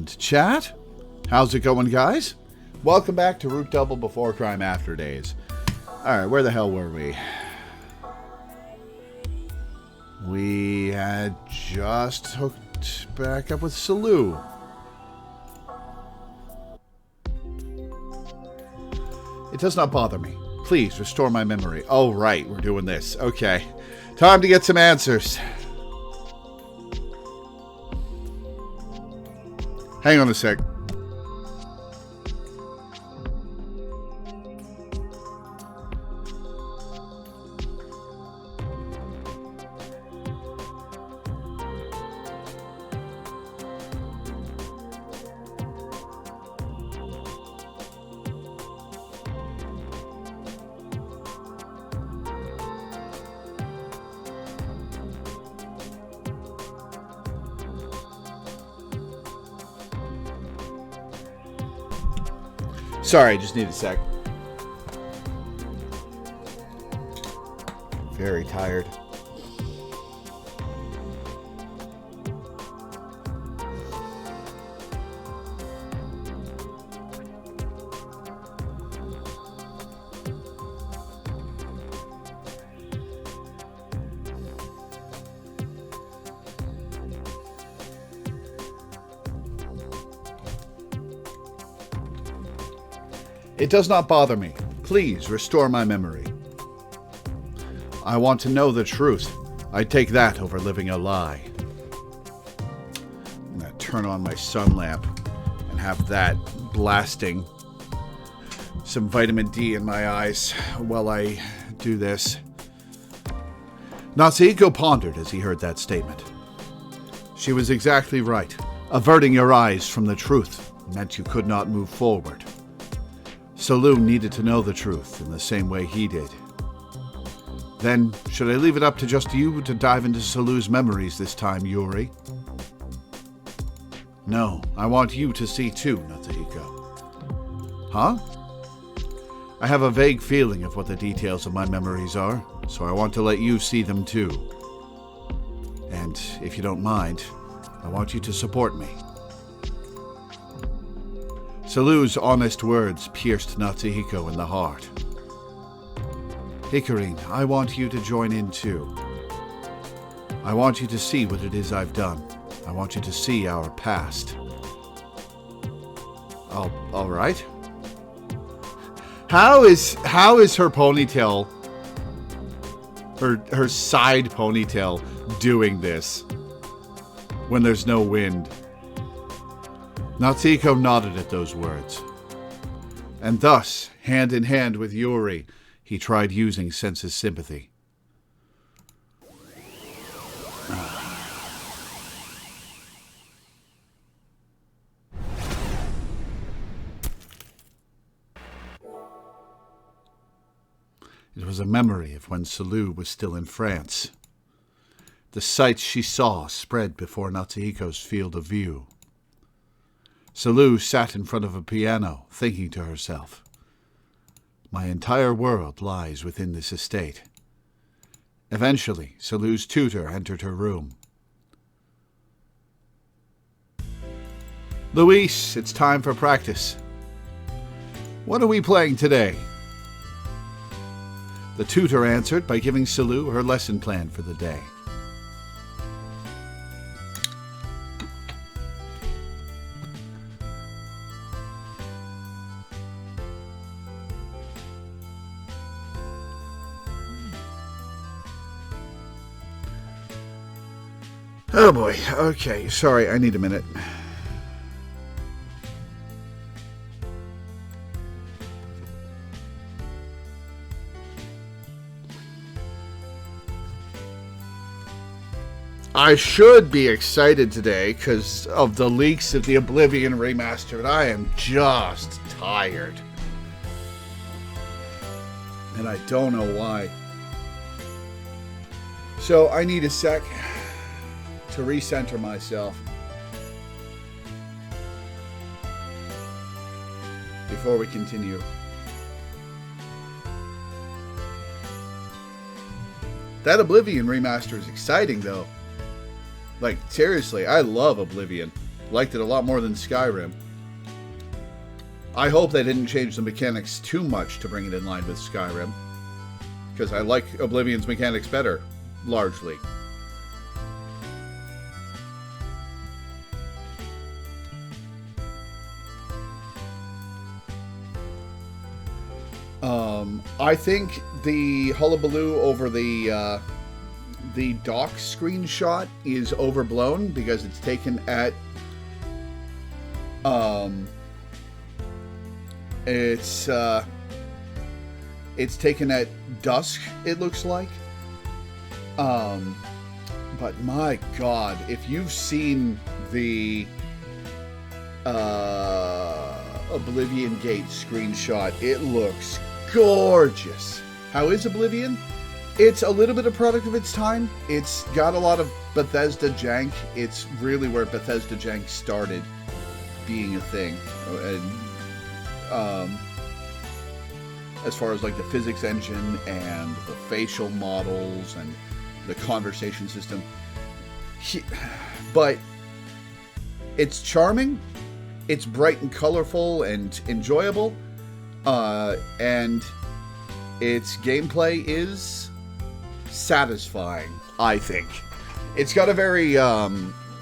And chat? How's it going, guys? Welcome back to Root Double Before Crime After Days. Alright, where the hell were we? We had just hooked back up with Salou. It does not bother me. Please restore my memory. Oh, right, we're doing this. Okay. Time to get some answers. Hang on a sec. Sorry, just need a sec. Very tired. It does not bother me. Please restore my memory. I want to know the truth. I'd take that over living a lie. I'm going to turn on my sun lamp and have that blasting some vitamin D in my eyes while I do this. Natsuhiko pondered as he heard that statement. She was exactly right. Averting your eyes from the truth meant you could not move forward. Salou needed to know the truth in the same way he did. Then, should I leave it up to just you to dive into Salou's memories this time, Yuri? No, I want you to see too, Natsuhiko. Huh? I have a vague feeling of what the details of my memories are, so I want to let you see them too. And, if you don't mind, I want you to support me. Salou's honest words pierced Natsuhiko in the heart. Hikarin, I want you to join in too. I want you to see what it is I've done. I want you to see our past. All right. How is her ponytail, her side ponytail, doing this when there's no wind? Natsuhiko nodded at those words. And thus, hand in hand with Yuri, he tried using Sense's sympathy. It was a memory of when Salou was still in France. The sights she saw spread before Natsuhiko's field of view. Salou sat in front of a piano, thinking to herself, my entire world lies within this estate. Eventually, Salou's tutor entered her room. Luis, it's time for practice. What are we playing today? The tutor answered by giving Salou her lesson plan for the day. Oh boy, okay, sorry, I need a minute. I should be excited today because of the leaks of the Oblivion remaster, but I am just tired. And I don't know why. So I need a sec to recenter myself before we continue. That Oblivion remaster is exciting, though. Like, seriously, I love Oblivion. Liked it a lot more than Skyrim. I hope they didn't change the mechanics too much to bring it in line with Skyrim, because I like Oblivion's mechanics better, largely. I think the hullabaloo over the dock screenshot is overblown because it's taken at it's taken at dusk, it looks like. But my God, if you've seen the Oblivion Gate screenshot, it looks gorgeous. How is Oblivion? It's a little bit a product of its time. It's got a lot of Bethesda jank. It's really where Bethesda jank started being a thing. And as far as like the physics engine and the facial models and the conversation system. But it's charming. It's bright and colorful and enjoyable. And its gameplay is satisfying, I think. It's got a very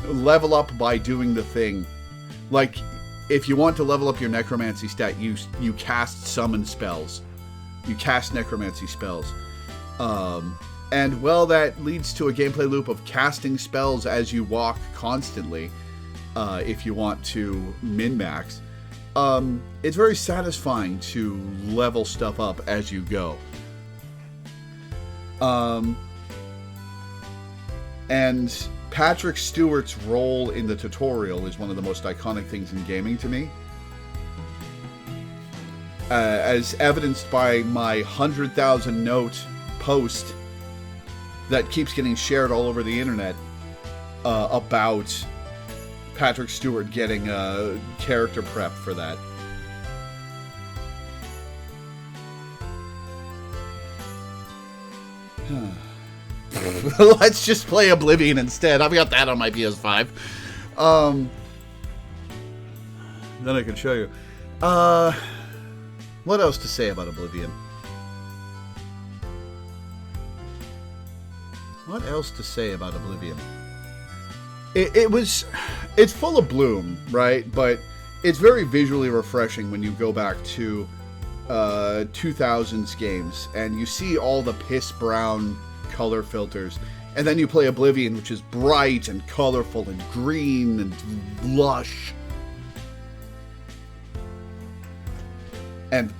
level up by doing the thing. Like, if you want to level up your necromancy stat, you cast summon spells. You cast necromancy spells. And, well, that leads to a gameplay loop of casting spells as you walk constantly, if you want to min-max. It's very satisfying to level stuff up as you go. And Patrick Stewart's role in the tutorial is one of the most iconic things in gaming to me. As evidenced by my 100,000 note post that keeps getting shared all over the internet about Patrick Stewart getting a character prep for that. Let's just play Oblivion instead. I've got that on my PS5. Then I can show you. What else to say about Oblivion? What else to say about Oblivion? It's full of bloom, right? But it's very visually refreshing when you go back to 2000s games and you see all the piss brown color filters, and then you play Oblivion, which is bright and colorful and green and lush. And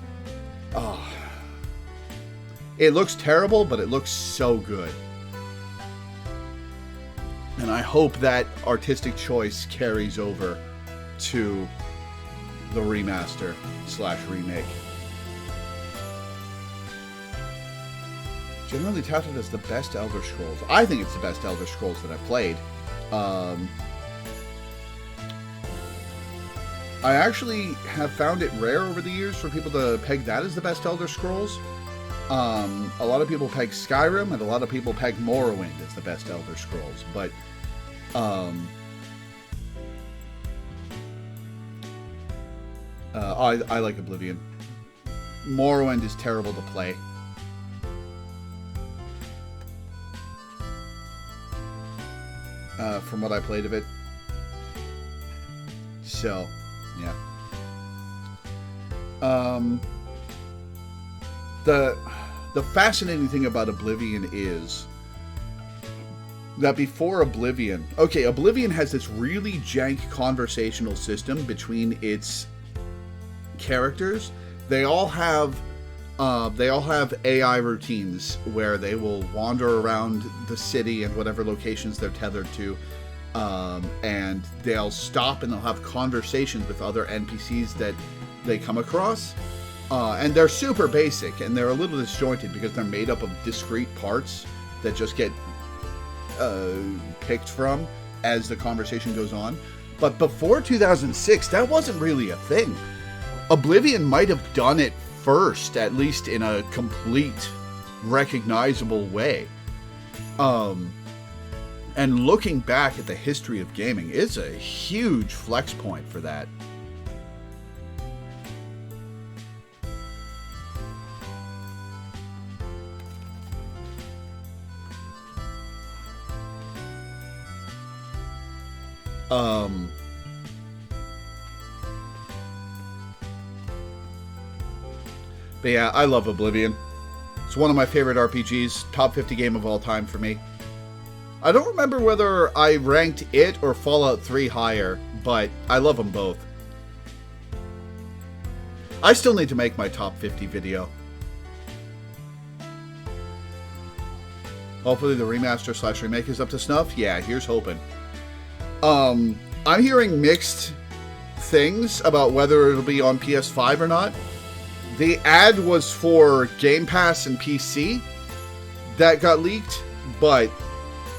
it looks terrible, but it looks so good. And I hope that artistic choice carries over to the remaster / remake. Generally touted as the best Elder Scrolls. I think it's the best Elder Scrolls that I've played. I actually have found it rare over the years for people to peg that as the best Elder Scrolls. A lot of people peg Skyrim, and a lot of people peg Morrowind as the best Elder Scrolls. But I like Oblivion. Morrowind is terrible to play. From what I played of it. So, yeah. The fascinating thing about Oblivion is that before Oblivion... Okay, Oblivion has this really jank conversational system between its characters. They all have AI routines where they will wander around the city and whatever locations they're tethered to, and they'll stop and they'll have conversations with other NPCs that they come across. And they're super basic, and they're a little disjointed because they're made up of discrete parts that just get picked from as the conversation goes on. But before 2006, that wasn't really a thing. Oblivion might have done it first, at least in a complete, recognizable way. And And looking back at the history of gaming, it's a huge flex point for that. But yeah, I love Oblivion. It's one of my favorite RPGs, top 50 game of all time for me. I don't remember whether I ranked it or Fallout 3 higher, but I love them both. I still need to make my top 50 video. Hopefully the remaster / remake is up to snuff. Yeah, here's hoping. I'm hearing mixed things about whether it'll be on PS5 or not. The ad was for Game Pass and PC that got leaked, but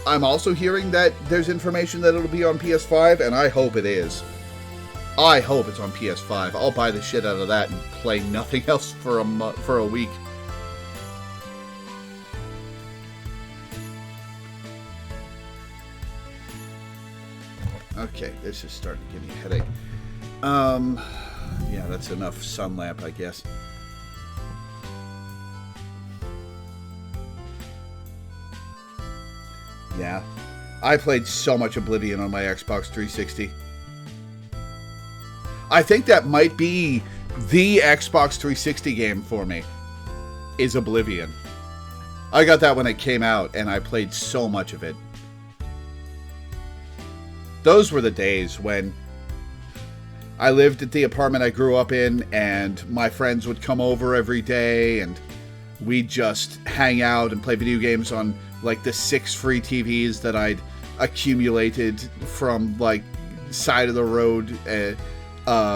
I'm also hearing that there's information that it'll be on PS5, and I hope it is. I hope it's on PS5. I'll buy the shit out of that and play nothing else for a week. Okay, this is starting to give me a headache. Yeah, that's enough sun lamp, I guess. Yeah, I played so much Oblivion on my Xbox 360. I think that might be the Xbox 360 game for me, is Oblivion. I got that when it came out, and I played so much of it. Those were the days when I lived at the apartment I grew up in, and my friends would come over every day, and we'd just hang out and play video games on like the 6 free TVs that I'd accumulated from like side of the road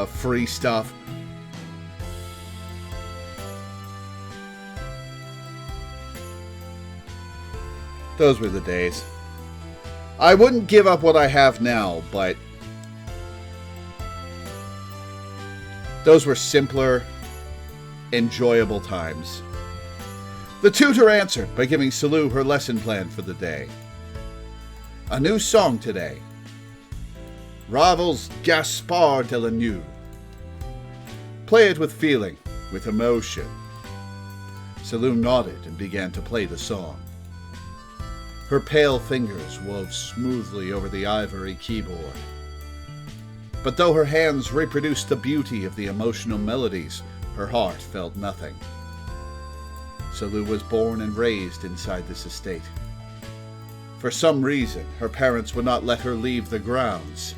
free stuff. Those were the days. I wouldn't give up what I have now, but those were simpler, enjoyable times. The tutor answered by giving Salou her lesson plan for the day. A new song today. Ravel's Gaspard de la Nuit. Play it with feeling, with emotion. Salou nodded and began to play the song. Her pale fingers wove smoothly over the ivory keyboard. But though her hands reproduced the beauty of the emotional melodies, her heart felt nothing. Salou was born and raised inside this estate. For some reason, her parents would not let her leave the grounds.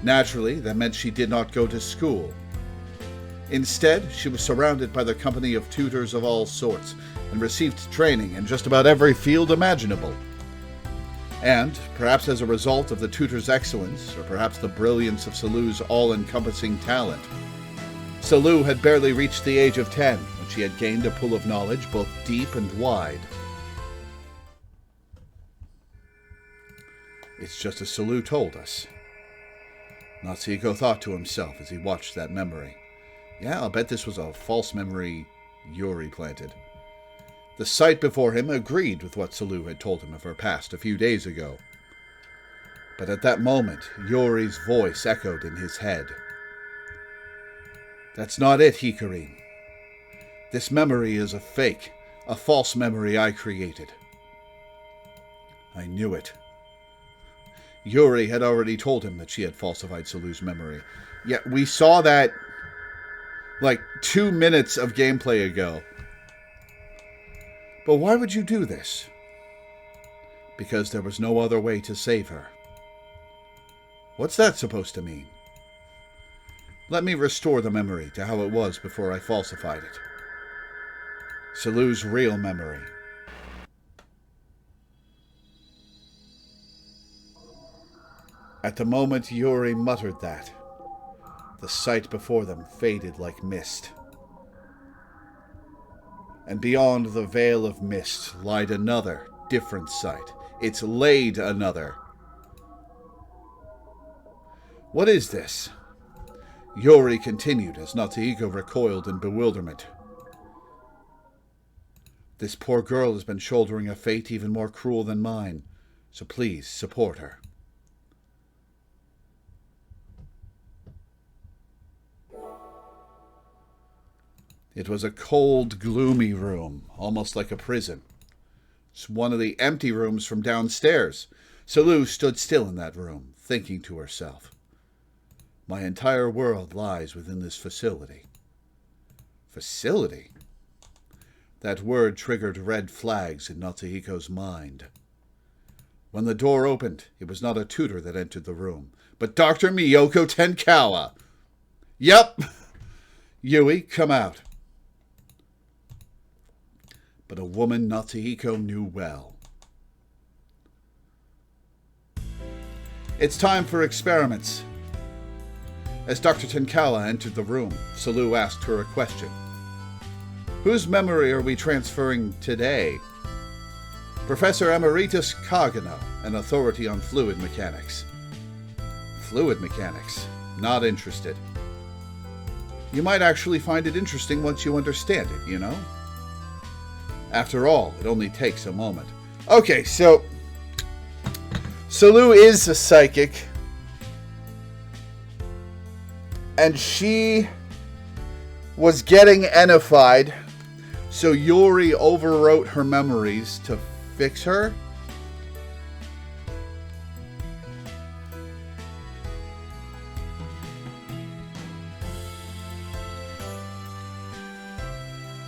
Naturally, that meant she did not go to school. Instead, she was surrounded by the company of tutors of all sorts, and received training in just about every field imaginable. And, perhaps as a result of the tutor's excellence, or perhaps the brilliance of Salou's all-encompassing talent, Salou had barely reached the age of 10 when she had gained a pool of knowledge both deep and wide. It's just as Salou told us. Natsuko thought to himself as he watched that memory. Yeah, I'll bet this was a false memory Yuri planted. The sight before him agreed with what Salou had told him of her past a few days ago. But at that moment, Yuri's voice echoed in his head. That's not it, Hikarin. This memory is a fake, a false memory I created. I knew it. Yuri had already told him that she had falsified Salou's memory. Yet we saw that like 2 minutes of gameplay ago. But why would you do this? Because there was no other way to save her. What's that supposed to mean? Let me restore the memory to how it was before I falsified it. Salou's real memory. At the moment Yuri muttered that, the sight before them faded like mist. And beyond the veil of mist lied another, different sight. It's laid another. What is this? Yuri continued as Natsuko recoiled in bewilderment. This poor girl has been shouldering a fate even more cruel than mine. So please support her. It was a cold, gloomy room, almost like a prison. It's one of the empty rooms from downstairs. Salou stood still in that room, thinking to herself, my entire world lies within this facility. Facility? That word triggered red flags in Natsuhiko's mind. When the door opened, it was not a tutor that entered the room, but Dr. Miyoko Tenkawa. Yep! Yui, come out. But a woman Natsuhiko knew well. It's time for experiments. As Dr. Tenkawa entered the room, Salou asked her a question. Whose memory are we transferring today? Professor Emeritus Kagano, an authority on fluid mechanics. Fluid mechanics? Not interested. You might actually find it interesting once you understand it, you know? After all, it only takes a moment. Okay, so Salou is a psychic, and she was getting enified, so Yuri overwrote her memories to fix her.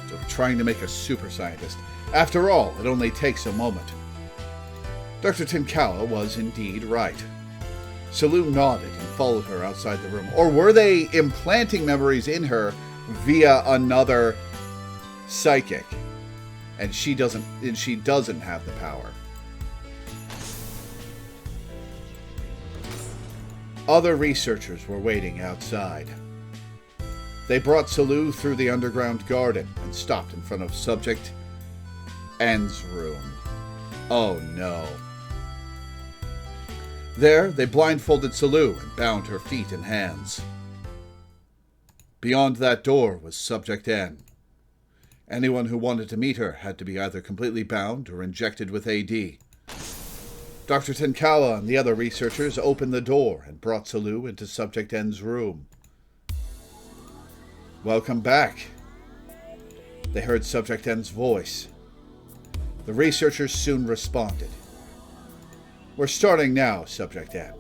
So trying to make a super scientist. After all, it only takes a moment. Dr. Tenkawa was indeed right. Salou nodded and followed her outside the room. Or were they implanting memories in her via another psychic? And she doesn't have the power. Other researchers were waiting outside. They brought Salou through the underground garden and stopped in front of Subject N's room. Oh no. There, they blindfolded Salou and bound her feet and hands. Beyond that door was Subject N. Anyone who wanted to meet her had to be either completely bound or injected with AD. Dr. Tenkawa and the other researchers opened the door and brought Salou into Subject N's room. Welcome back. They heard Subject N's voice. The researchers soon responded. We're starting now, Subject N.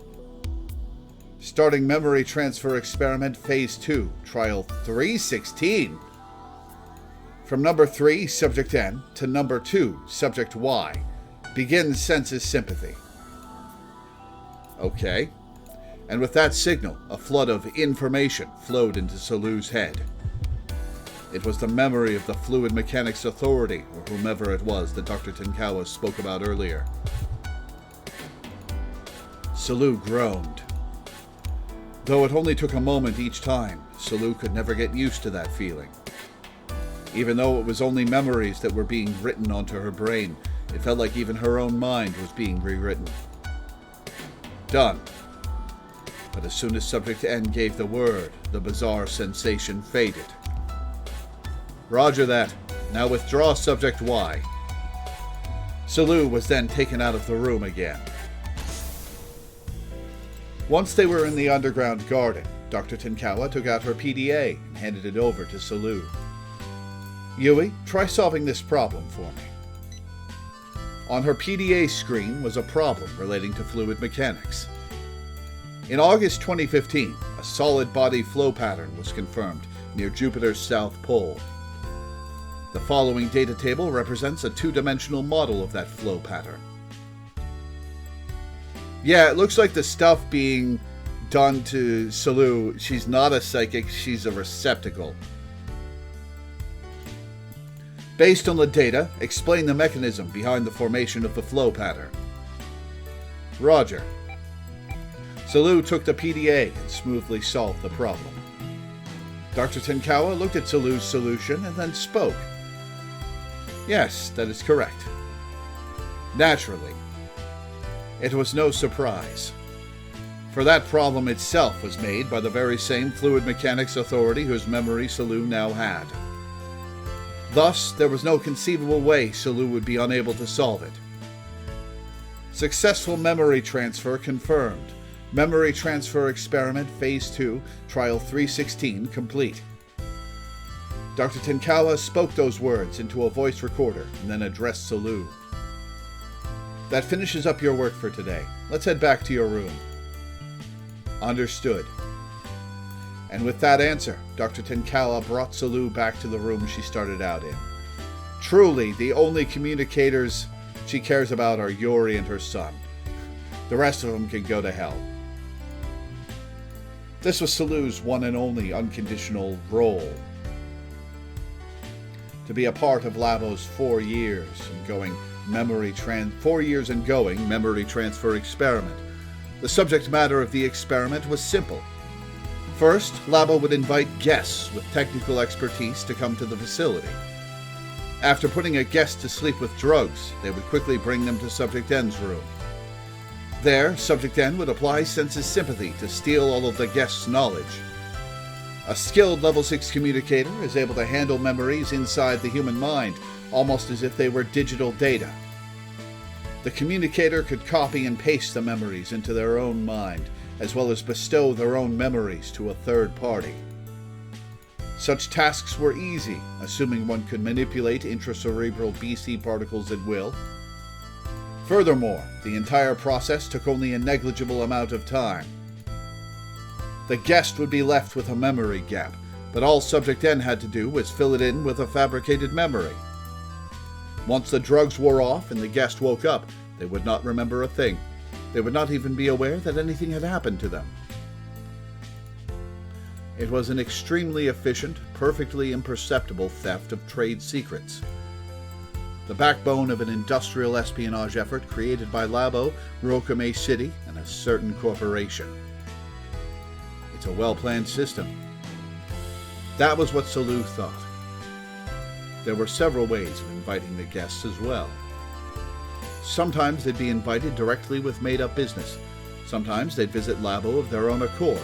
Starting memory transfer experiment phase 2, trial 316. From number 3, Subject N, to number 2, Subject Y. Begin senses sympathy. Okay. And with that signal, a flood of information flowed into Salou's head. It was the memory of the Fluid Mechanics Authority, or whomever it was that Dr. Tenkawa spoke about earlier. Salou groaned. Though it only took a moment each time, Salou could never get used to that feeling. Even though it was only memories that were being written onto her brain, it felt like even her own mind was being rewritten. Done. But as soon as Subject N gave the word, the bizarre sensation faded. Roger that. Now withdraw Subject Y. Salou was then taken out of the room again. Once they were in the underground garden, Dr. Tenkawa took out her PDA and handed it over to Salou. Yui, try solving this problem for me. On her PDA screen was a problem relating to fluid mechanics. In August 2015, a solid body flow pattern was confirmed near Jupiter's south pole. The following data table represents a two-dimensional model of that flow pattern. Yeah, it looks like the stuff being done to Salou, she's not a psychic, she's a receptacle. Based on the data, explain the mechanism behind the formation of the flow pattern. Roger. Salou took the PDA and smoothly solved the problem. Dr. Tenkawa looked at Salou's solution and then spoke. Yes, that is correct. Naturally. It was no surprise, for that problem itself was made by the very same Fluid Mechanics Authority whose memory Salou now had. Thus, there was no conceivable way Salou would be unable to solve it. Successful memory transfer confirmed. Memory transfer experiment phase 2, trial 316 complete. Dr. Tenkawa spoke those words into a voice recorder and then addressed Salou. That finishes up your work for today. Let's head back to your room. Understood. And with that answer, Dr. Tenkawa brought Salou back to the room she started out in. Truly, the only communicators she cares about are Yuri and her son. The rest of them can go to hell. This was Salou's one and only unconditional role. To be a part of Labo's 4 years and going memory transfer experiment. The subject matter of the experiment was simple. First, Labo would invite guests with technical expertise to come to the facility. After putting a guest to sleep with drugs, they would quickly bring them to Subject N's room. There, Subject N would apply senses sympathy to steal all of the guest's knowledge. A skilled Level 6 communicator is able to handle memories inside the human mind, almost as if they were digital data. The communicator could copy and paste the memories into their own mind, as well as bestow their own memories to a third party. Such tasks were easy, assuming one could manipulate intracerebral BC particles at will. Furthermore, the entire process took only a negligible amount of time. The guest would be left with a memory gap, but all Subject N had to do was fill it in with a fabricated memory. Once the drugs wore off and the guest woke up, they would not remember a thing. They would not even be aware that anything had happened to them. It was an extremely efficient, perfectly imperceptible theft of trade secrets. The backbone of an industrial espionage effort created by Labo, Rokume City, and a certain corporation. It's a well-planned system. That was what Salou thought. There were several ways of inviting the guests as well. Sometimes they'd be invited directly with made-up business. Sometimes they'd visit Labo of their own accord.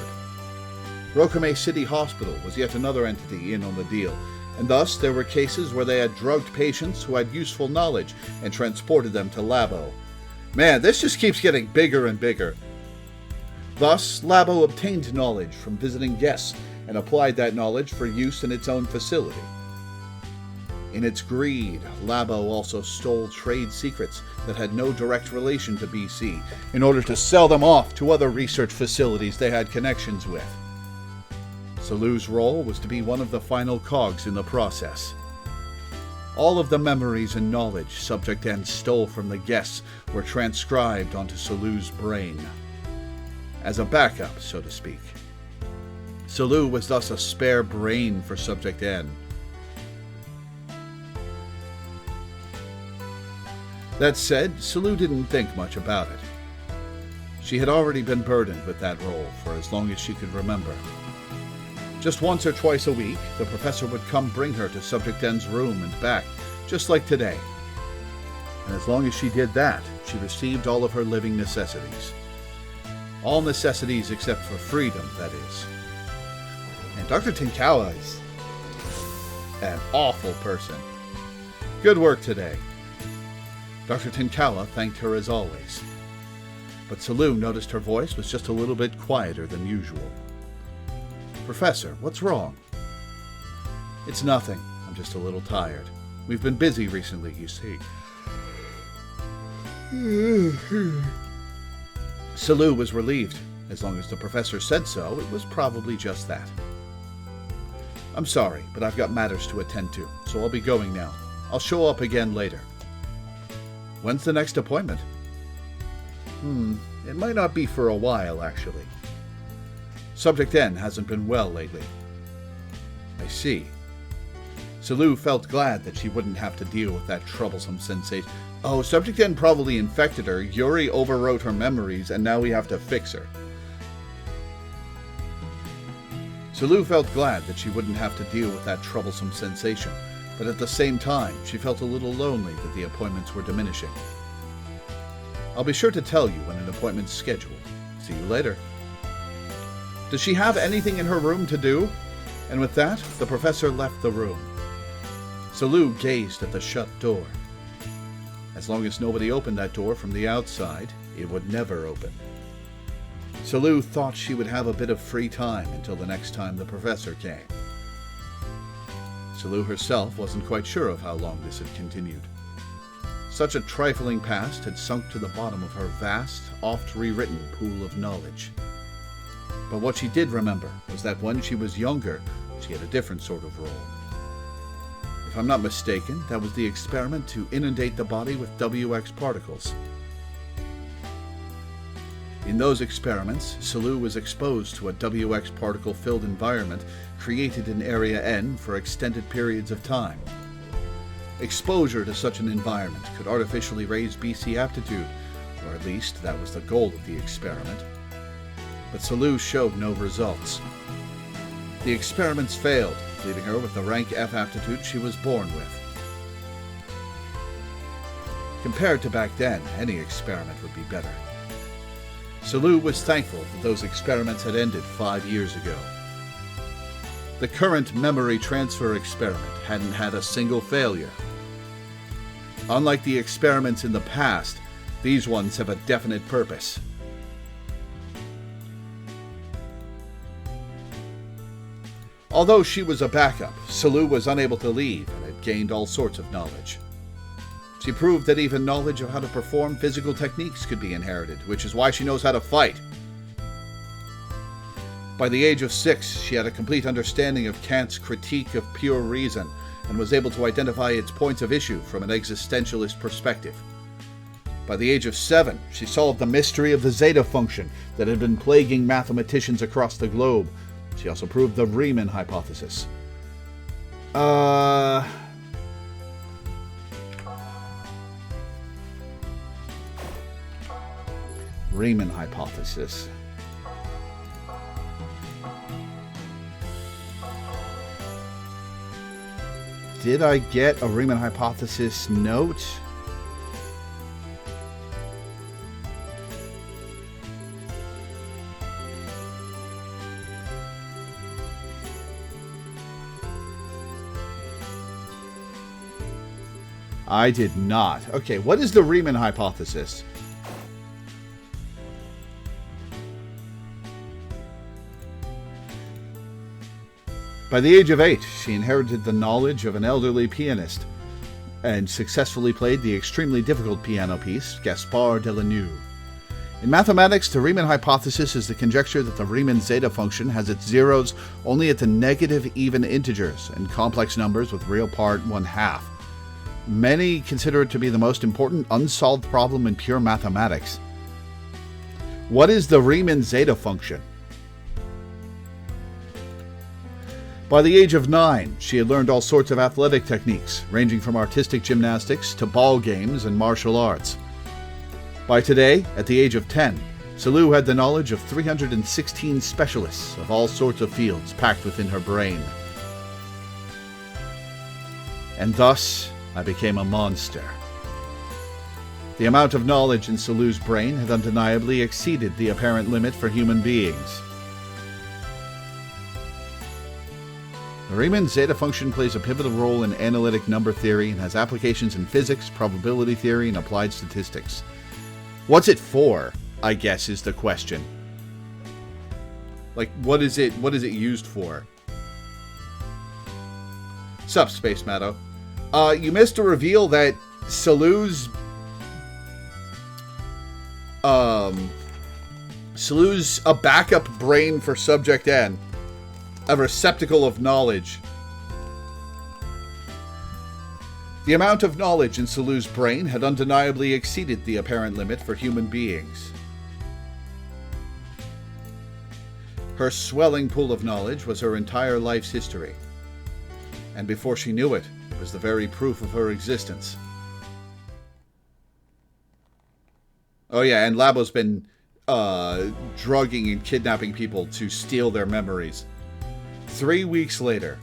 Rokume City Hospital was yet another entity in on the deal, and thus there were cases where they had drugged patients who had useful knowledge and transported them to Labo. Man, this just keeps getting bigger and bigger. Thus, Labo obtained knowledge from visiting guests and applied that knowledge for use in its own facility. In its greed, Labo also stole trade secrets that had no direct relation to BC in order to sell them off to other research facilities they had connections with. Salou's role was to be one of the final cogs in the process. All of the memories and knowledge Subject N stole from the guests were transcribed onto Salou's brain. As a backup, so to speak. Salou was thus a spare brain for Subject N. That said, Salou didn't think much about it. She had already been burdened with that role for as long as she could remember. Just once or twice a week, the professor would come bring her to Subject N's room and back, just like today. And as long as she did that, she received all of her living necessities. All necessities except for freedom, that is. And Dr. Tenkawa is an awful person. Good work today. Dr. Tenkawa thanked her as always. But Salou noticed her voice was just a little bit quieter than usual. Professor, what's wrong? It's nothing. I'm just a little tired. We've been busy recently, you see. Salou was relieved. As long as the professor said so, it was probably just that. I'm sorry, but I've got matters to attend to, so I'll be going now. I'll show up again later. When's the next appointment? It might not be for a while, actually. Subject N hasn't been well lately. I see. Salou felt glad that she wouldn't have to deal with that troublesome sensation. Oh, Subject N probably infected her, Yuri overwrote her memories, and now we have to fix her. Salou felt glad that she wouldn't have to deal with that troublesome sensation, but at the same time, she felt a little lonely that the appointments were diminishing. I'll be sure to tell you when an appointment's scheduled. See you later. Does she have anything in her room to do? And with that, the professor left the room. Salou gazed at the shut door. As long as nobody opened that door from the outside, it would never open. Salou thought she would have a bit of free time until the next time the professor came. Salou herself wasn't quite sure of how long this had continued. Such a trifling past had sunk to the bottom of her vast, oft-rewritten pool of knowledge. But what she did remember was that when she was younger, she had a different sort of role. If I'm not mistaken, that was the experiment to inundate the body with WX particles. In those experiments, Salou was exposed to a WX particle-filled environment created in Area N for extended periods of time. Exposure to such an environment could artificially raise BC aptitude, or at least that was the goal of the experiment. But Salou showed no results. The experiments failed, leaving her with the rank F aptitude she was born with. Compared to back then, any experiment would be better. Salou was thankful that those experiments had ended 5 years ago. The current memory transfer experiment hadn't had a single failure. Unlike the experiments in the past, these ones have a definite purpose. Although she was a backup, Salou was unable to leave and had gained all sorts of knowledge. She proved that even knowledge of how to perform physical techniques could be inherited, which is why she knows how to fight. By the age of 6, she had a complete understanding of Kant's critique of pure reason and was able to identify its points of issue from an existentialist perspective. By the age of 7, she solved the mystery of the zeta function that had been plaguing mathematicians across the globe. She also proved the Riemann hypothesis. Riemann hypothesis. Did I get a Riemann hypothesis note? I did not. Okay, what is the Riemann hypothesis? By the age of 8, she inherited the knowledge of an elderly pianist and successfully played the extremely difficult piano piece, Gaspard Delanoue. In mathematics, the Riemann hypothesis is the conjecture that the Riemann zeta function has its zeros only at the negative even integers and complex numbers with real part 1/2. Many consider it to be the most important unsolved problem in pure mathematics. What is the Riemann zeta function? By the age of 9, she had learned all sorts of athletic techniques, ranging from artistic gymnastics to ball games and martial arts. By today, at the age of 10, Salou had the knowledge of 316 specialists of all sorts of fields packed within her brain. And thus, I became a monster. The amount of knowledge in Salou's brain had undeniably exceeded the apparent limit for human beings. The Riemann zeta function plays a pivotal role in analytic number theory and has applications in physics, probability theory, and applied statistics. What's it for, I guess, is the question. Like, what is it used for? Sup, Space Matto. You missed a reveal that Salou's a backup brain for Subject N. A receptacle of knowledge. The amount of knowledge in Salou's brain had undeniably exceeded the apparent limit for human beings. Her swelling pool of knowledge was her entire life's history. And before she knew it, it was the very proof of her existence. Oh yeah, and Labo's been drugging and kidnapping people to steal their memories. 3 weeks later,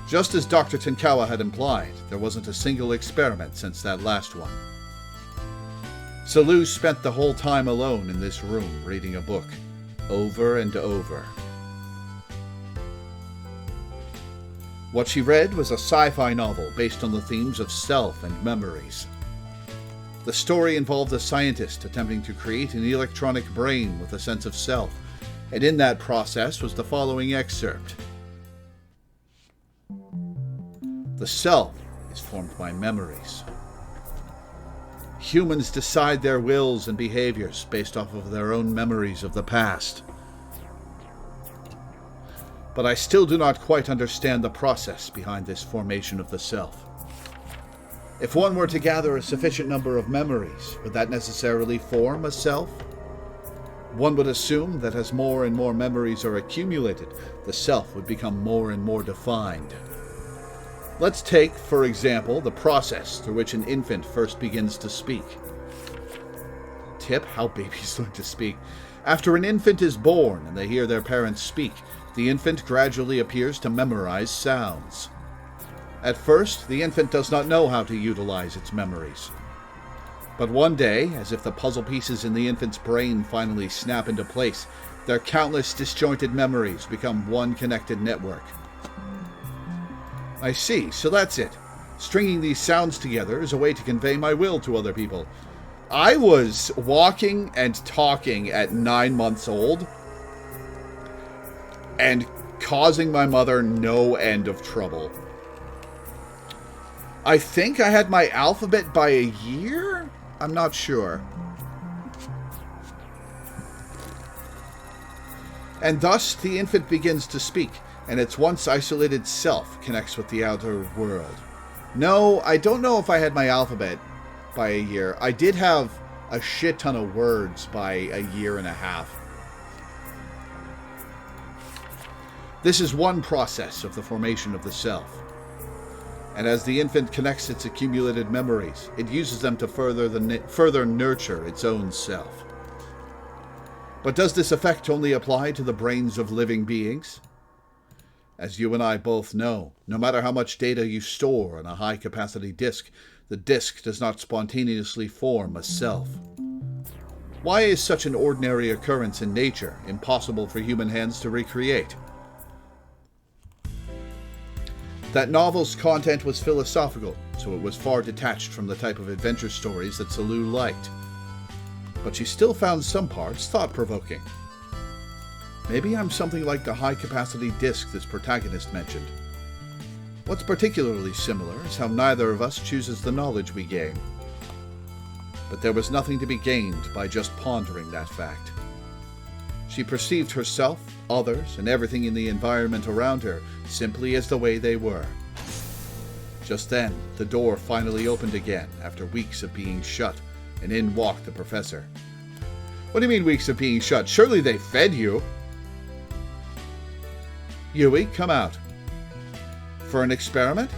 just as Dr. Tenkawa had implied, there wasn't a single experiment since that last one. Salou spent the whole time alone in this room reading a book, over and over. What she read was a sci-fi novel based on the themes of self and memories. The story involved a scientist attempting to create an electronic brain with a sense of self, and in that process was the following excerpt. The self is formed by memories. Humans decide their wills and behaviors based off of their own memories of the past. But I still do not quite understand the process behind this formation of the self. If one were to gather a sufficient number of memories, would that necessarily form a self? One would assume that as more and more memories are accumulated, the self would become more and more defined. Let's take, for example, the process through which an infant first begins to speak. Tip: how babies learn to speak. After an infant is born and they hear their parents speak, the infant gradually appears to memorize sounds. At first, the infant does not know how to utilize its memories. But one day, as if the puzzle pieces in the infant's brain finally snap into place, their countless disjointed memories become one connected network. I see, so that's it. Stringing these sounds together is a way to convey my will to other people. I was walking and talking at 9 months old and causing my mother no end of trouble. I think I had my alphabet by a year? I'm not sure. And thus the infant begins to speak, and its once isolated self connects with the outer world. No, I don't know if I had my alphabet by a year. I did have a shit ton of words by a year and a half. This is one process of the formation of the self. And as the infant connects its accumulated memories, it uses them to further nurture its own self. But does this effect only apply to the brains of living beings? As you and I both know, no matter how much data you store on a high-capacity disk, the disk does not spontaneously form a self. Why is such an ordinary occurrence in nature impossible for human hands to recreate? That novel's content was philosophical, so it was far detached from the type of adventure stories that Salou liked. But she still found some parts thought-provoking. Maybe I'm something like the high-capacity disk this protagonist mentioned. What's particularly similar is how neither of us chooses the knowledge we gain. But there was nothing to be gained by just pondering that fact. She perceived herself, others, and everything in the environment around her simply as the way they were. Just then, the door finally opened again after weeks of being shut, and in walked the professor. What do you mean weeks of being shut? Surely they fed you. Yui, come out. For an experiment?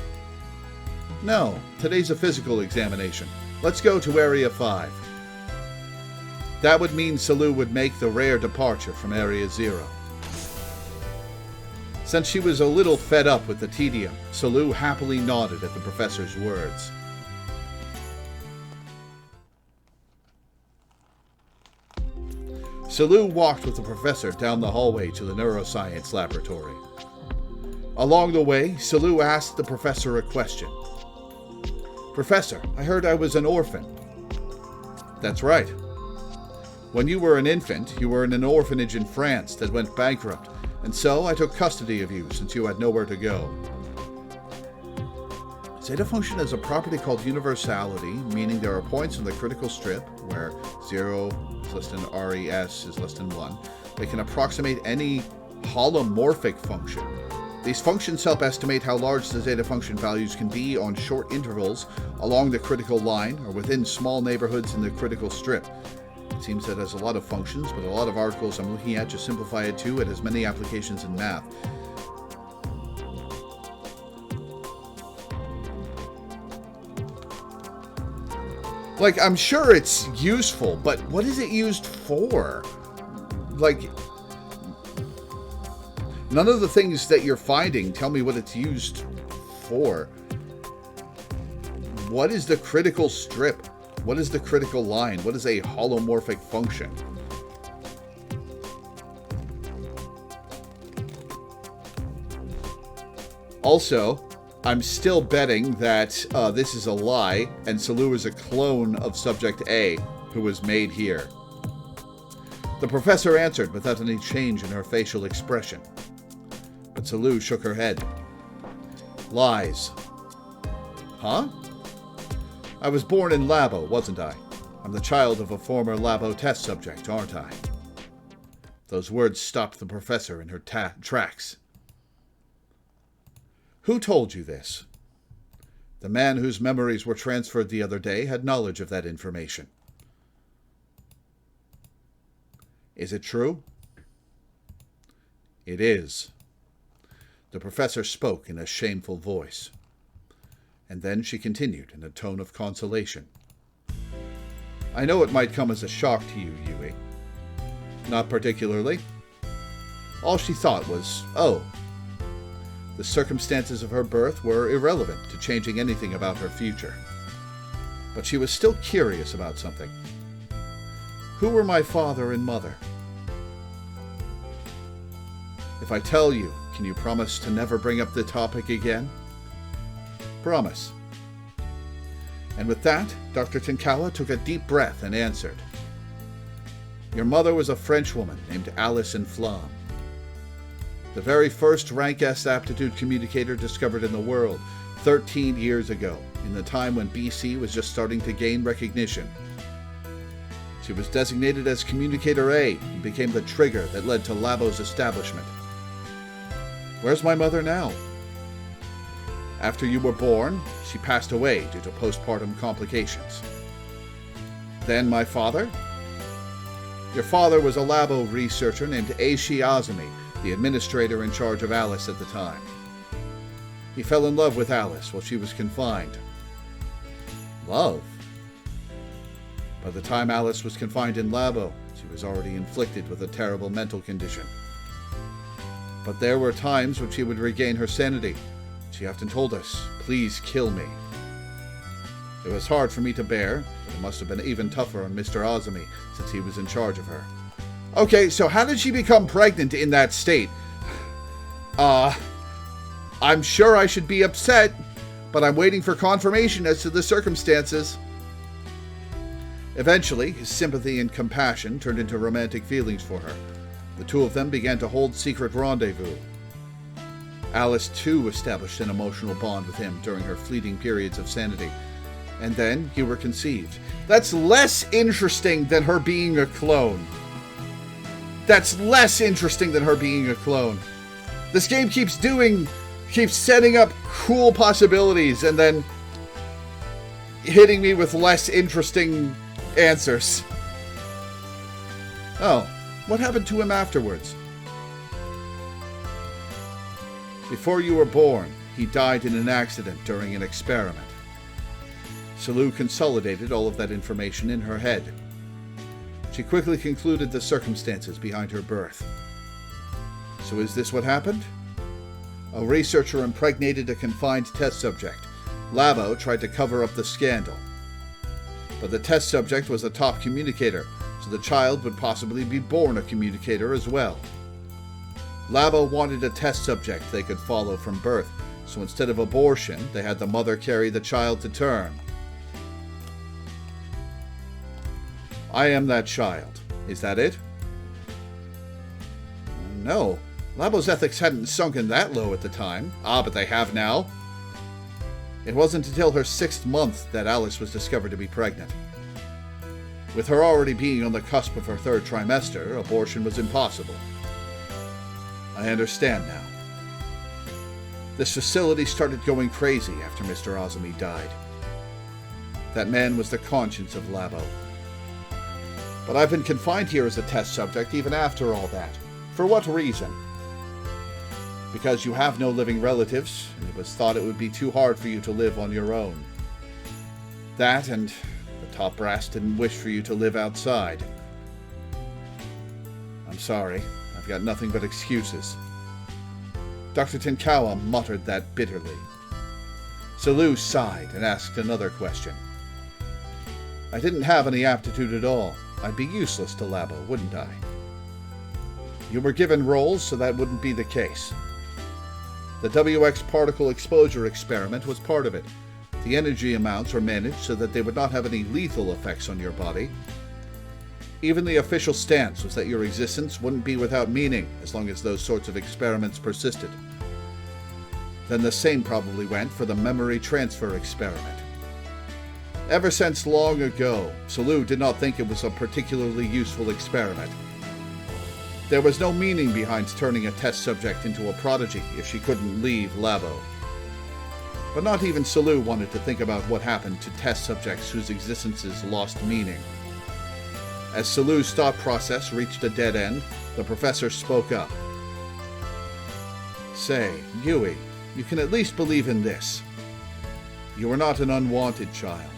No, today's a physical examination. Let's go to Area 5. That would mean Salou would make the rare departure from Area 0. Since she was a little fed up with the tedium, Salou happily nodded at the professor's words. Salou walked with the professor down the hallway to the neuroscience laboratory. Along the way, Salou asked the professor a question. Professor, I heard I was an orphan. That's right. When you were an infant, you were in an orphanage in France that went bankrupt, and so I took custody of you since you had nowhere to go. Zeta function has a property called universality, meaning there are points on the critical strip where 0 is less than RES is less than 1. They can approximate any holomorphic function. These functions help estimate how large the zeta function values can be on short intervals along the critical line or within small neighborhoods in the critical strip. It seems that it has a lot of functions, but a lot of articles I'm looking at just simplify it too. It has many applications in math. Like, I'm sure it's useful, but what is it used for? Like, none of the things that you're finding tell me what it's used for. What is the critical strip? What is the critical line? What is a holomorphic function? Also, I'm still betting that this is a lie, and Salou is a clone of Subject A, who was made here. The professor answered without any change in her facial expression. But Salou shook her head. Lies. Huh? I was born in Labo, wasn't I? I'm the child of a former Labo test subject, aren't I? Those words stopped the professor in her tracks. Who told you this? The man whose memories were transferred the other day had knowledge of that information. Is it true? It is. The professor spoke in a shameful voice. And then she continued in a tone of consolation. I know it might come as a shock to you, Yui. Not particularly. All she thought was, oh. The circumstances of her birth were irrelevant to changing anything about her future. But she was still curious about something. Who were my father and mother? If I tell you, can you promise to never bring up the topic again? Promise. And with that, Dr. Tinkawa took a deep breath and answered. Your mother was a Frenchwoman named Alice Flam. The very first rank S aptitude communicator discovered in the world 13 years ago, in the time when BC was just starting to gain recognition. She was designated as Communicator A and became the trigger that led to Labo's establishment. Where's my mother now? After you were born, she passed away due to postpartum complications. Then my father? Your father was a Labo researcher named Eishi Azumi, the administrator in charge of Alice at the time. He fell in love with Alice while she was confined. Love? By the time Alice was confined in Labo, she was already inflicted with a terrible mental condition. But there were times when she would regain her sanity. She often told us, please kill me. It was hard for me to bear, but it must have been even tougher on Mr. Azumi, since he was in charge of her. Okay, so how did she become pregnant in that state? I'm sure I should be upset, but I'm waiting for confirmation as to the circumstances. Eventually, his sympathy and compassion turned into romantic feelings for her. The two of them began to hold secret rendezvous. Alice, too, established an emotional bond with him during her fleeting periods of sanity. And then you were conceived. That's less interesting than her being a clone. That's less interesting than her being a clone. This game keeps setting up cool possibilities and then hitting me with less interesting answers. Oh, what happened to him afterwards? Before you were born, he died in an accident during an experiment. Salou consolidated all of that information in her head. She quickly concluded the circumstances behind her birth. So is this what happened? A researcher impregnated a confined test subject. Labo tried to cover up the scandal. But the test subject was a top communicator, so the child would possibly be born a communicator as well. Labo wanted a test subject they could follow from birth, so instead of abortion, they had the mother carry the child to term. I am that child. Is that it? No. Labo's ethics hadn't sunken that low at the time. But they have now. It wasn't until her 6th month that Alice was discovered to be pregnant. With her already being on the cusp of her 3rd trimester, abortion was impossible. I understand now. This facility started going crazy after Mr. Azumi died. That man was the conscience of Labo. But I've been confined here as a test subject even after all that. For what reason? Because you have no living relatives, and it was thought it would be too hard for you to live on your own. That, and the top brass didn't wish for you to live outside. I'm sorry. I've got nothing but excuses. Dr. Tinkawa muttered that bitterly. Salou sighed and asked another question. I didn't have any aptitude at all. I'd be useless to Labo, wouldn't I? You were given roles, so that wouldn't be the case. The WX particle exposure experiment was part of it. The energy amounts were managed so that they would not have any lethal effects on your body. Even the official stance was that your existence wouldn't be without meaning as long as those sorts of experiments persisted. Then the same probably went for the memory transfer experiment. Ever since long ago, Salou did not think it was a particularly useful experiment. There was no meaning behind turning a test subject into a prodigy if she couldn't leave Labo. But not even Salou wanted to think about what happened to test subjects whose existences lost meaning. As Salou's thought process reached a dead end, the professor spoke up. "Say, Yui, you can at least believe in this. You are not an unwanted child.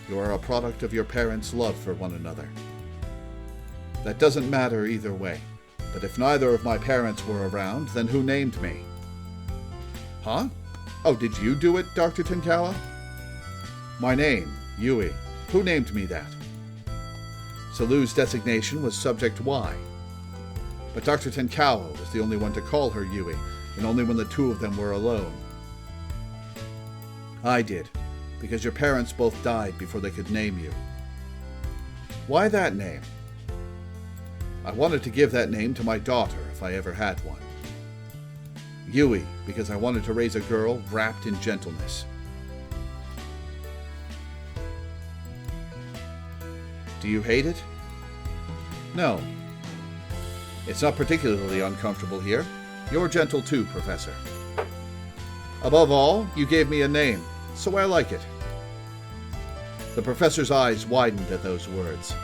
You are a product of your parents' love for one another. That doesn't matter either way, but if neither of my parents were around, then who named me?" "Huh? Oh, did you do it, Dr. Tenkawa?" "My name, Yui. Who named me that?" Salou's designation was Subject Y. But Dr. Tenkawa was the only one to call her Yui, and only when the two of them were alone. "I did, because your parents both died before they could name you." "Why that name?" "I wanted to give that name to my daughter if I ever had one. Yui, because I wanted to raise a girl wrapped in gentleness." "Do you hate it?" "No. It's not particularly uncomfortable here. You're gentle too, Professor. Above all, you gave me a name, so I like it." The professor's eyes widened at those words.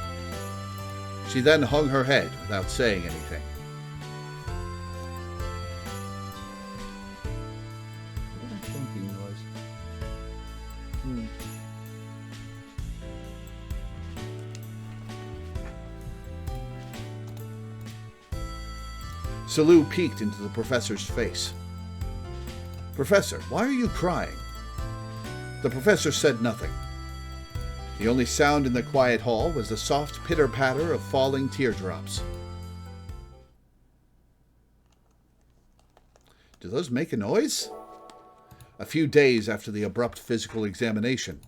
She then hung her head without saying anything. What a clunking noise. Salou peeked into the professor's face. "Professor, why are you crying?" The professor said nothing. The only sound in the quiet hall was the soft pitter-patter of falling teardrops. "Do those make a noise?" A few days after the abrupt physical examination,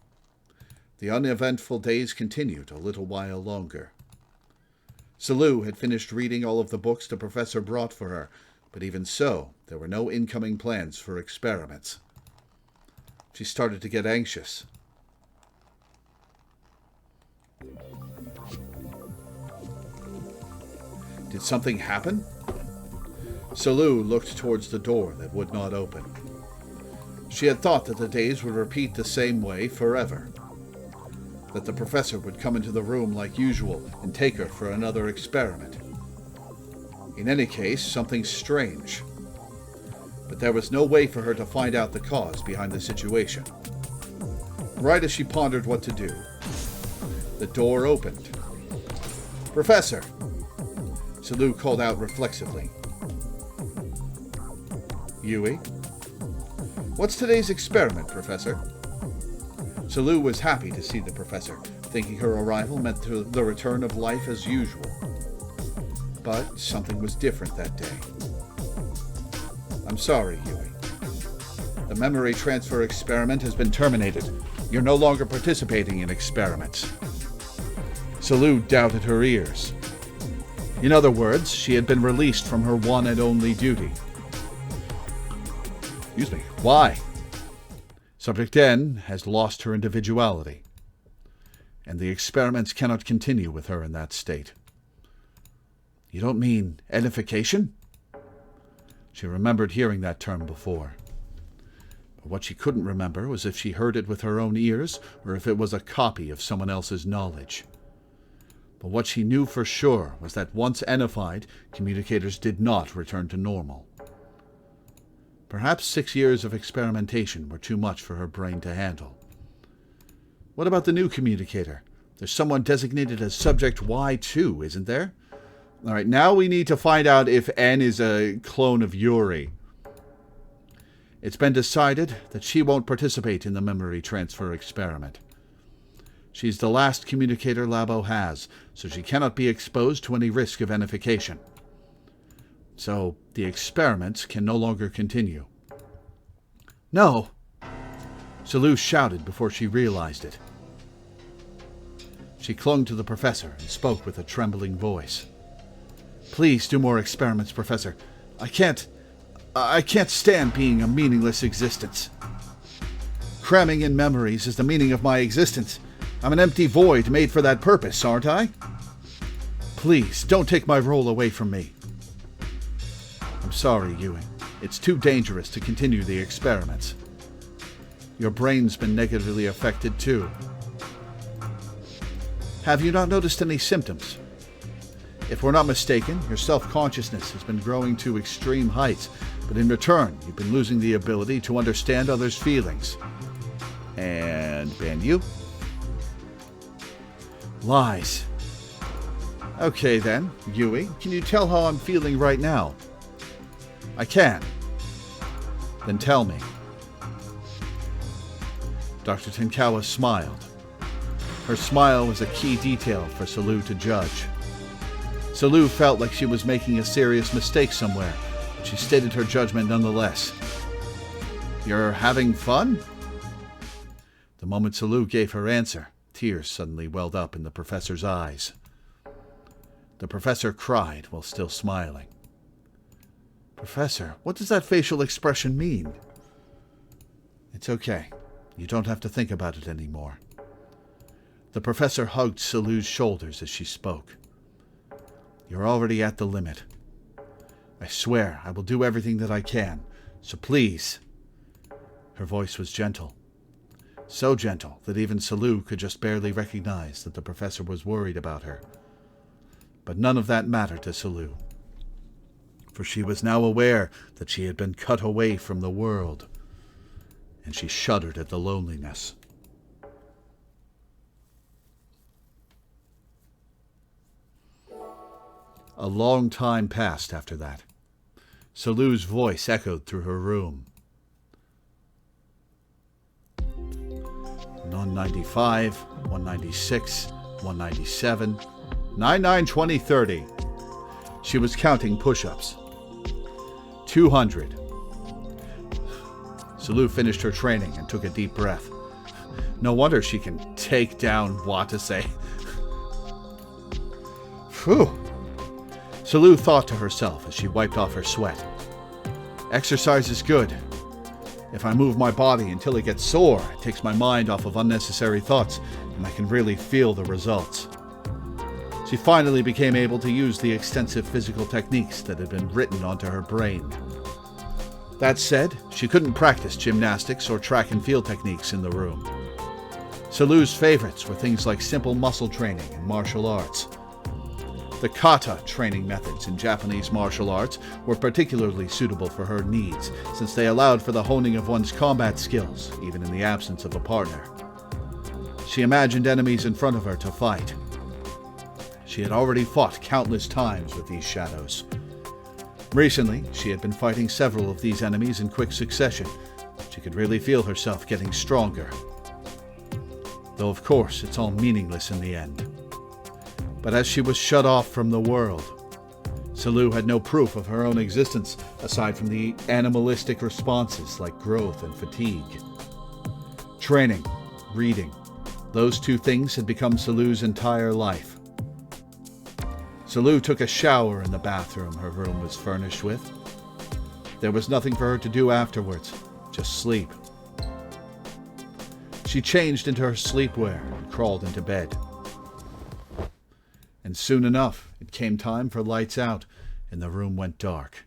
the uneventful days continued a little while longer. Salou had finished reading all of the books the professor brought for her, but even so, there were no incoming plans for experiments. She started to get anxious. Did something happen? Salou looked towards the door that would not open. She had thought that the days would repeat the same way forever. That the professor would come into the room like usual and take her for another experiment. In any case, something strange. But there was no way for her to find out the cause behind the situation. Right as she pondered what to do, the door opened. "Professor!" Salou called out reflexively. "Yui?" "What's today's experiment, Professor?" Salou was happy to see the professor, thinking her arrival meant the return of life as usual. But something was different that day. "I'm sorry, Yui. The memory transfer experiment has been terminated. You're no longer participating in experiments." Salou doubted her ears. In other words, she had been released from her one and only duty. Excuse me. Why? Subject N has lost her individuality, and the experiments cannot continue with her in that state. "You don't mean edification?" She remembered hearing that term before. But what she couldn't remember was if she heard it with her own ears or if it was a copy of someone else's knowledge. But what she knew for sure was that once enified, communicators did not return to normal. Perhaps 6 years of experimentation were too much for her brain to handle. What about the new communicator? There's someone designated as Subject Y too, isn't there? All right, now we need to find out if N is a clone of Yuri. It's been decided that she won't participate in the memory transfer experiment. She's the last communicator Labo has, so she cannot be exposed to any risk of enification. So the experiments can no longer continue. No! Salou shouted before she realized it. She clung to the professor and spoke with a trembling voice. Please do more experiments, Professor. I can't stand being a meaningless existence. Cramming in memories is the meaning of my existence. I'm an empty void made for that purpose, aren't I? Please, don't take my role away from me. I'm sorry, Ewing. It's too dangerous to continue the experiments. Your brain's been negatively affected, too. Have you not noticed any symptoms? If we're not mistaken, your self-consciousness has been growing to extreme heights, but in return, you've been losing the ability to understand others' feelings. And Banyu? Lies. Okay then, Yui, can you tell how I'm feeling right now? I can. Then tell me. Dr. Tenkawa smiled. Her smile was a key detail for Salou to judge. Salou felt like she was making a serious mistake somewhere, but she stated her judgment nonetheless. You're having fun? The moment Salou gave her answer, tears suddenly welled up in the professor's eyes. The professor cried while still smiling. Professor, what does that facial expression mean? It's okay. You don't have to think about it anymore. The professor hugged Salou's shoulders as she spoke. You're already at the limit. I swear I will do everything that I can, so please. Her voice was gentle. So gentle that even Salou could just barely recognize that the professor was worried about her. But none of that mattered to Salou, for she was now aware that she had been cut away from the world, and she shuddered at the loneliness. A long time passed after that. Salou's voice echoed through her room. 195, 196, 197, 99, 20, 30. She was counting push-ups. 200. Salou finished her training and took a deep breath. No wonder she can take down Watase. Phew. Salou thought to herself as she wiped off her sweat. Exercise is good. If I move my body until it gets sore, it takes my mind off of unnecessary thoughts, and I can really feel the results. She finally became able to use the extensive physical techniques that had been written onto her brain. That said, she couldn't practice gymnastics or track and field techniques in the room. Salou's favorites were things like simple muscle training and martial arts. The kata training methods in Japanese martial arts were particularly suitable for her needs, since they allowed for the honing of one's combat skills, even in the absence of a partner. She imagined enemies in front of her to fight. She had already fought countless times with these shadows. Recently, she had been fighting several of these enemies in quick succession. She could really feel herself getting stronger. Though of course, it's all meaningless in the end. But as she was shut off from the world, Salou had no proof of her own existence aside from the animalistic responses like growth and fatigue. Training, reading, those two things had become Salou's entire life. Salou took a shower in the bathroom her room was furnished with. There was nothing for her to do afterwards, just sleep. She changed into her sleepwear and crawled into bed. And soon enough, it came time for lights out, and the room went dark.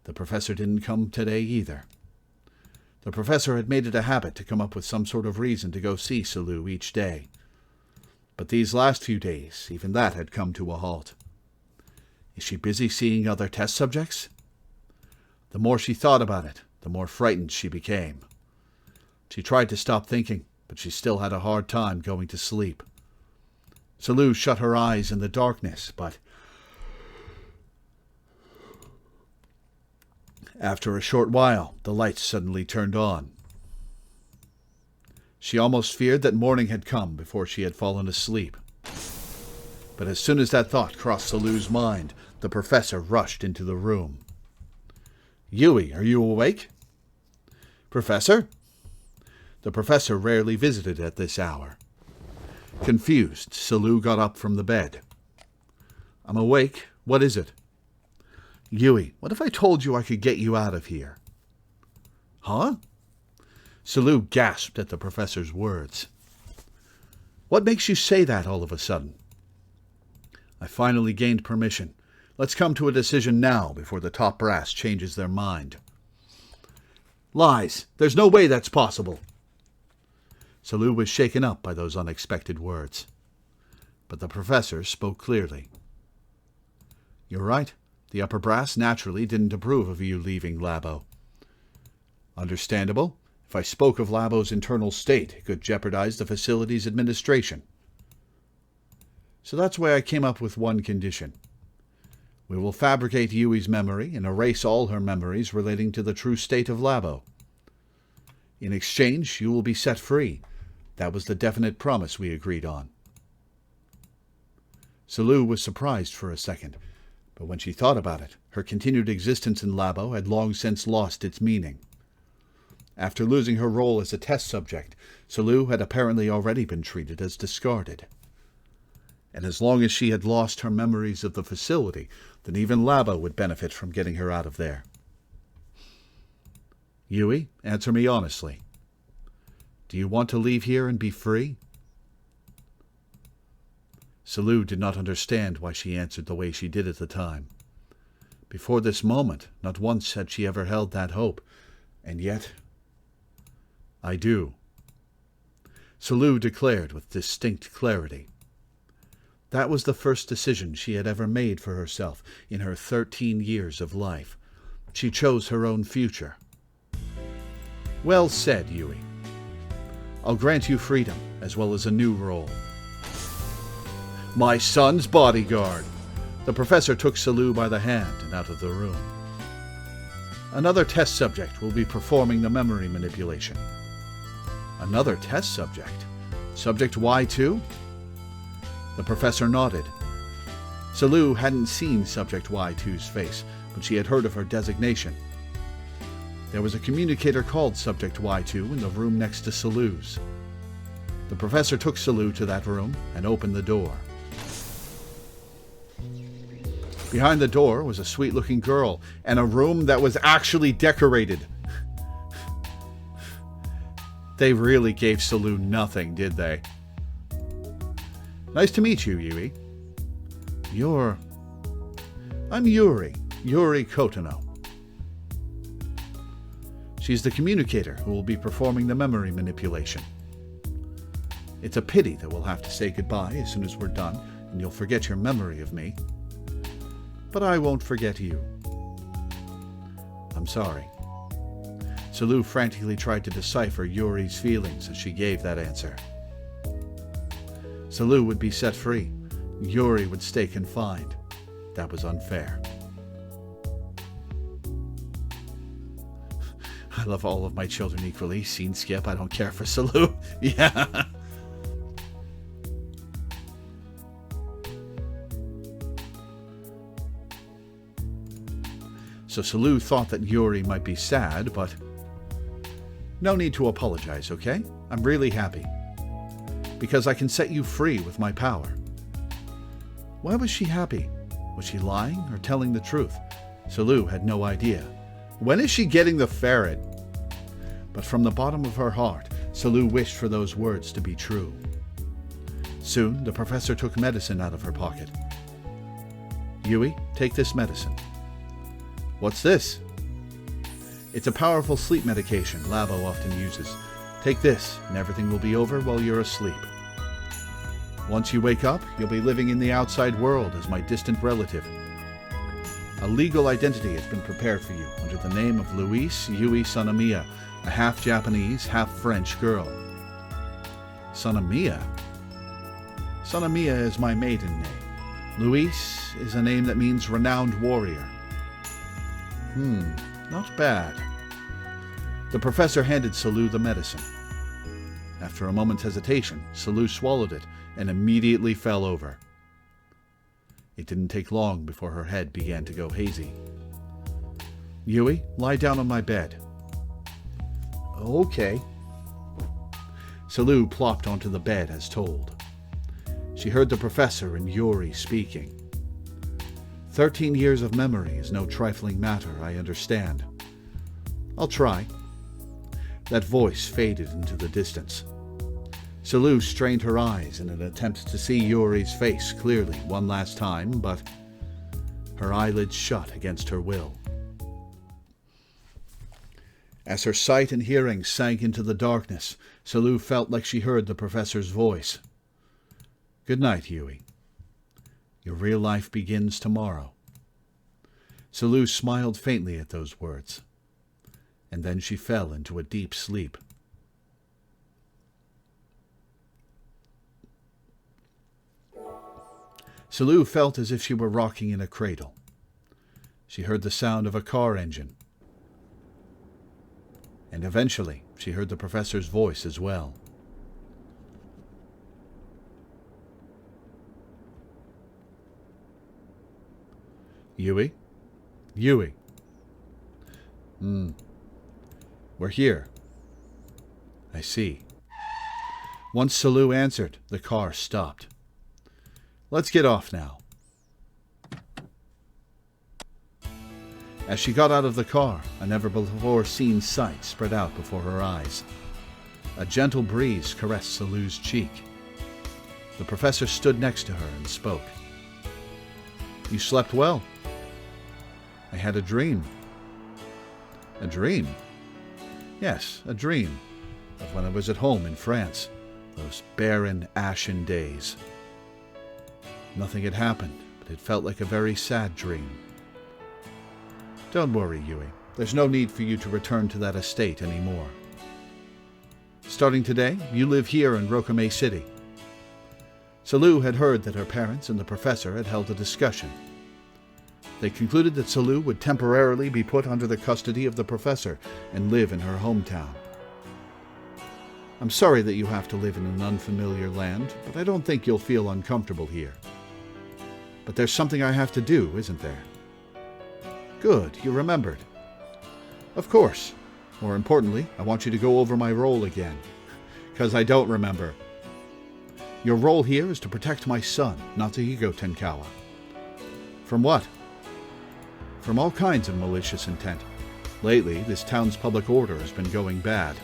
The professor didn't come today either. The professor had made it a habit to come up with some sort of reason to go see Salou each day. But these last few days, even that had come to a halt. Is she busy seeing other test subjects? The more she thought about it, the more frightened she became. She tried to stop thinking, but she still had a hard time going to sleep. Salou shut her eyes in the darkness, but after a short while, the lights suddenly turned on. She almost feared that morning had come before she had fallen asleep. But as soon as that thought crossed Salou's mind, the professor rushed into the room. "Yui, are you awake?" Professor? The professor rarely visited at this hour. Confused, Salou got up from the bed. I'm awake. What is it? Yui, what if I told you I could get you out of here? Huh? Salou gasped at the professor's words. What makes you say that all of a sudden? I finally gained permission. Let's come to a decision now before the top brass changes their mind. Lies. There's no way that's possible. Salou was shaken up by those unexpected words. But the professor spoke clearly. You're right. The upper brass naturally didn't approve of you leaving Labo. Understandable. If I spoke of Labo's internal state, it could jeopardize the facility's administration. So that's why I came up with one condition. We will fabricate Yui's memory and erase all her memories relating to the true state of Labo. In exchange, you will be set free. That was the definite promise we agreed on. Salou was surprised for a second, but when she thought about it, her continued existence in Labo had long since lost its meaning. After losing her role as a test subject, Salou had apparently already been treated as discarded. And as long as she had lost her memories of the facility, then even Labo would benefit from getting her out of there. Yui, answer me honestly. Do you want to leave here and be free? Salou did not understand why she answered the way she did at the time. Before this moment, not once had she ever held that hope, and yet... I do. Salou declared with distinct clarity. That was the first decision she had ever made for herself in her 13 years of life. She chose her own future. Well said, Yui. I'll grant you freedom, as well as a new role. My son's bodyguard! The professor took Salou by the hand and out of the room. Another test subject will be performing the memory manipulation. Another test subject? Subject Y2? The professor nodded. Salou hadn't seen Subject Y2's face, but she had heard of her designation. There was a communicator called Subject Y2 in the room next to Salou's. The professor took Salou to that room and opened the door. Behind the door was a sweet-looking girl and a room that was actually decorated. They really gave Salou nothing, did they? Nice to meet you, Yui. I'm Yuri Kotono. She's the communicator who will be performing the memory manipulation. It's a pity that we'll have to say goodbye as soon as we're done, and you'll forget your memory of me. But I won't forget you. I'm sorry. Salou frantically tried to decipher Yuri's feelings as she gave that answer. Salou would be set free. Yuri would stay confined. That was unfair. I love all of my children equally. Scene skip. I don't care for Salou. Yeah. So Salou thought that Yuri might be sad, but... No need to apologize, okay? I'm really happy. Because I can set you free with my power. Why was she happy? Was she lying or telling the truth? Salou had no idea. When is she getting the ferret? But from the bottom of her heart, Salou wished for those words to be true. Soon, the professor took medicine out of her pocket. Yui, take this medicine. What's this? It's a powerful sleep medication Labo often uses. Take this, and everything will be over while you're asleep. Once you wake up, you'll be living in the outside world as my distant relative. A legal identity has been prepared for you under the name of Louise Yui Sanamiya, a half-Japanese, half-French girl. Sanamiya? Sanamiya is my maiden name. Louise is a name that means renowned warrior. Not bad. The professor handed Salou the medicine. After a moment's hesitation, Salou swallowed it and immediately fell over. It didn't take long before her head began to go hazy. Yui, lie down on my bed. Okay. Salou plopped onto the bed as told. She heard the professor and Yuri speaking. 13 years of memory is no trifling matter, I understand. I'll try. That voice faded into the distance. Salou strained her eyes in an attempt to see Yuri's face clearly one last time, but her eyelids shut against her will. As her sight and hearing sank into the darkness, Salou felt like she heard the professor's voice. Good night, Huey. Your real life begins tomorrow. Salou smiled faintly at those words, and then she fell into a deep sleep. Salou felt as if she were rocking in a cradle. She heard the sound of a car engine, and eventually she heard the professor's voice as well. Huey? Huey. We're here. I see. Once Salou answered, the car stopped. Let's get off now. As she got out of the car, a never-before-seen sight spread out before her eyes. A gentle breeze caressed Salou's cheek. The professor stood next to her and spoke. You slept well. I had a dream. A dream? Yes, a dream of when I was at home in France, those barren, ashen days. Nothing had happened, but it felt like a very sad dream. Don't worry, Huey. There's no need for you to return to that estate anymore. Starting today, you live here in Rokame City. Salou had heard that her parents and the professor had held a discussion. They concluded that Salou would temporarily be put under the custody of the professor and live in her hometown. I'm sorry that you have to live in an unfamiliar land, but I don't think you'll feel uncomfortable here. But there's something I have to do, isn't there? Good, you remembered. Of course. More importantly, I want you to go over my role again, because I don't remember. Your role here is to protect my son, Natsuhiko Tenkawa. From what? From all kinds of malicious intent. Lately, this town's public order has been going bad.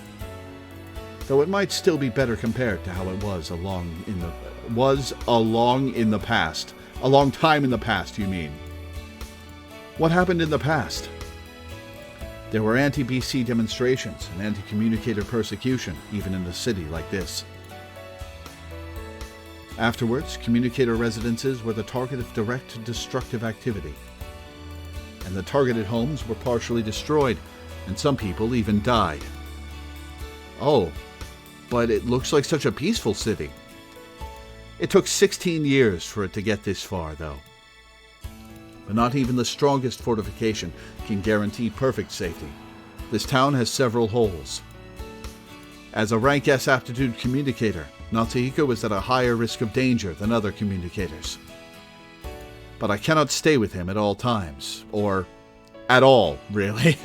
Though it might still be better compared to how it was a long time in the past, you mean. What happened in the past? There were anti-BC demonstrations and anti-communicator persecution, even in a city like this. Afterwards, communicator residences were the target of direct destructive activity. And the targeted homes were partially destroyed, and some people even died. Oh, but it looks like such a peaceful city. It took 16 years for it to get this far, though. But not even the strongest fortification can guarantee perfect safety. This town has several holes. As a rank S aptitude communicator, Natsuhiko is at a higher risk of danger than other communicators. But I cannot stay with him at all times, or at all, really.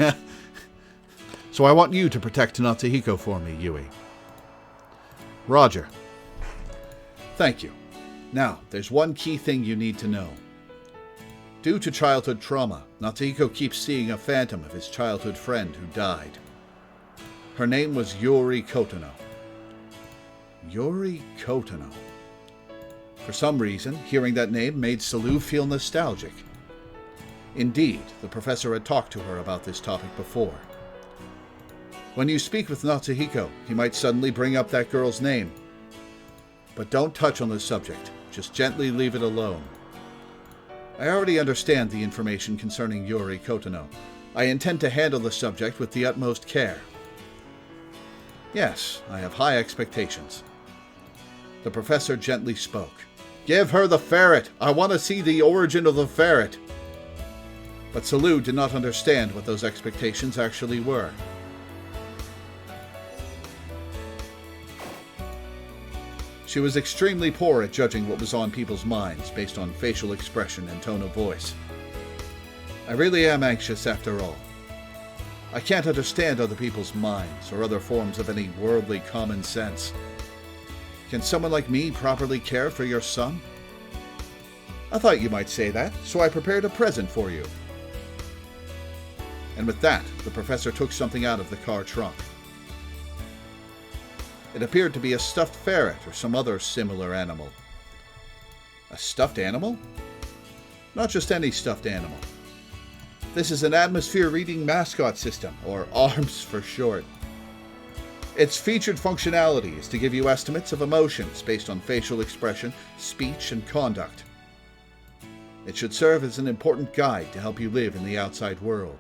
So I want you to protect Natsuhiko for me, Yui. Roger. Thank you. Now, there's one key thing you need to know. Due to childhood trauma, Natsuhiko keeps seeing a phantom of his childhood friend who died. Her name was Yuri Kotono. Yuri Kotono. For some reason, hearing that name made Salou feel nostalgic. Indeed, the professor had talked to her about this topic before. When you speak with Natsuhiko, he might suddenly bring up that girl's name. But don't touch on the subject. Just gently leave it alone. I already understand the information concerning Yuri Kotono. I intend to handle the subject with the utmost care. Yes, I have high expectations. The professor gently spoke. Give her the ferret! I want to see the origin of the ferret! But Salou did not understand what those expectations actually were. She was extremely poor at judging what was on people's minds based on facial expression and tone of voice. I really am anxious after all. I can't understand other people's minds or other forms of any worldly common sense. Can someone like me properly care for your son? I thought you might say that, so I prepared a present for you. And with that, the professor took something out of the car trunk. It appeared to be a stuffed ferret or some other similar animal. A stuffed animal? Not just any stuffed animal. This is an atmosphere-reading mascot system, or ARMS for short. Its featured functionality is to give you estimates of emotions based on facial expression, speech, and conduct. It should serve as an important guide to help you live in the outside world.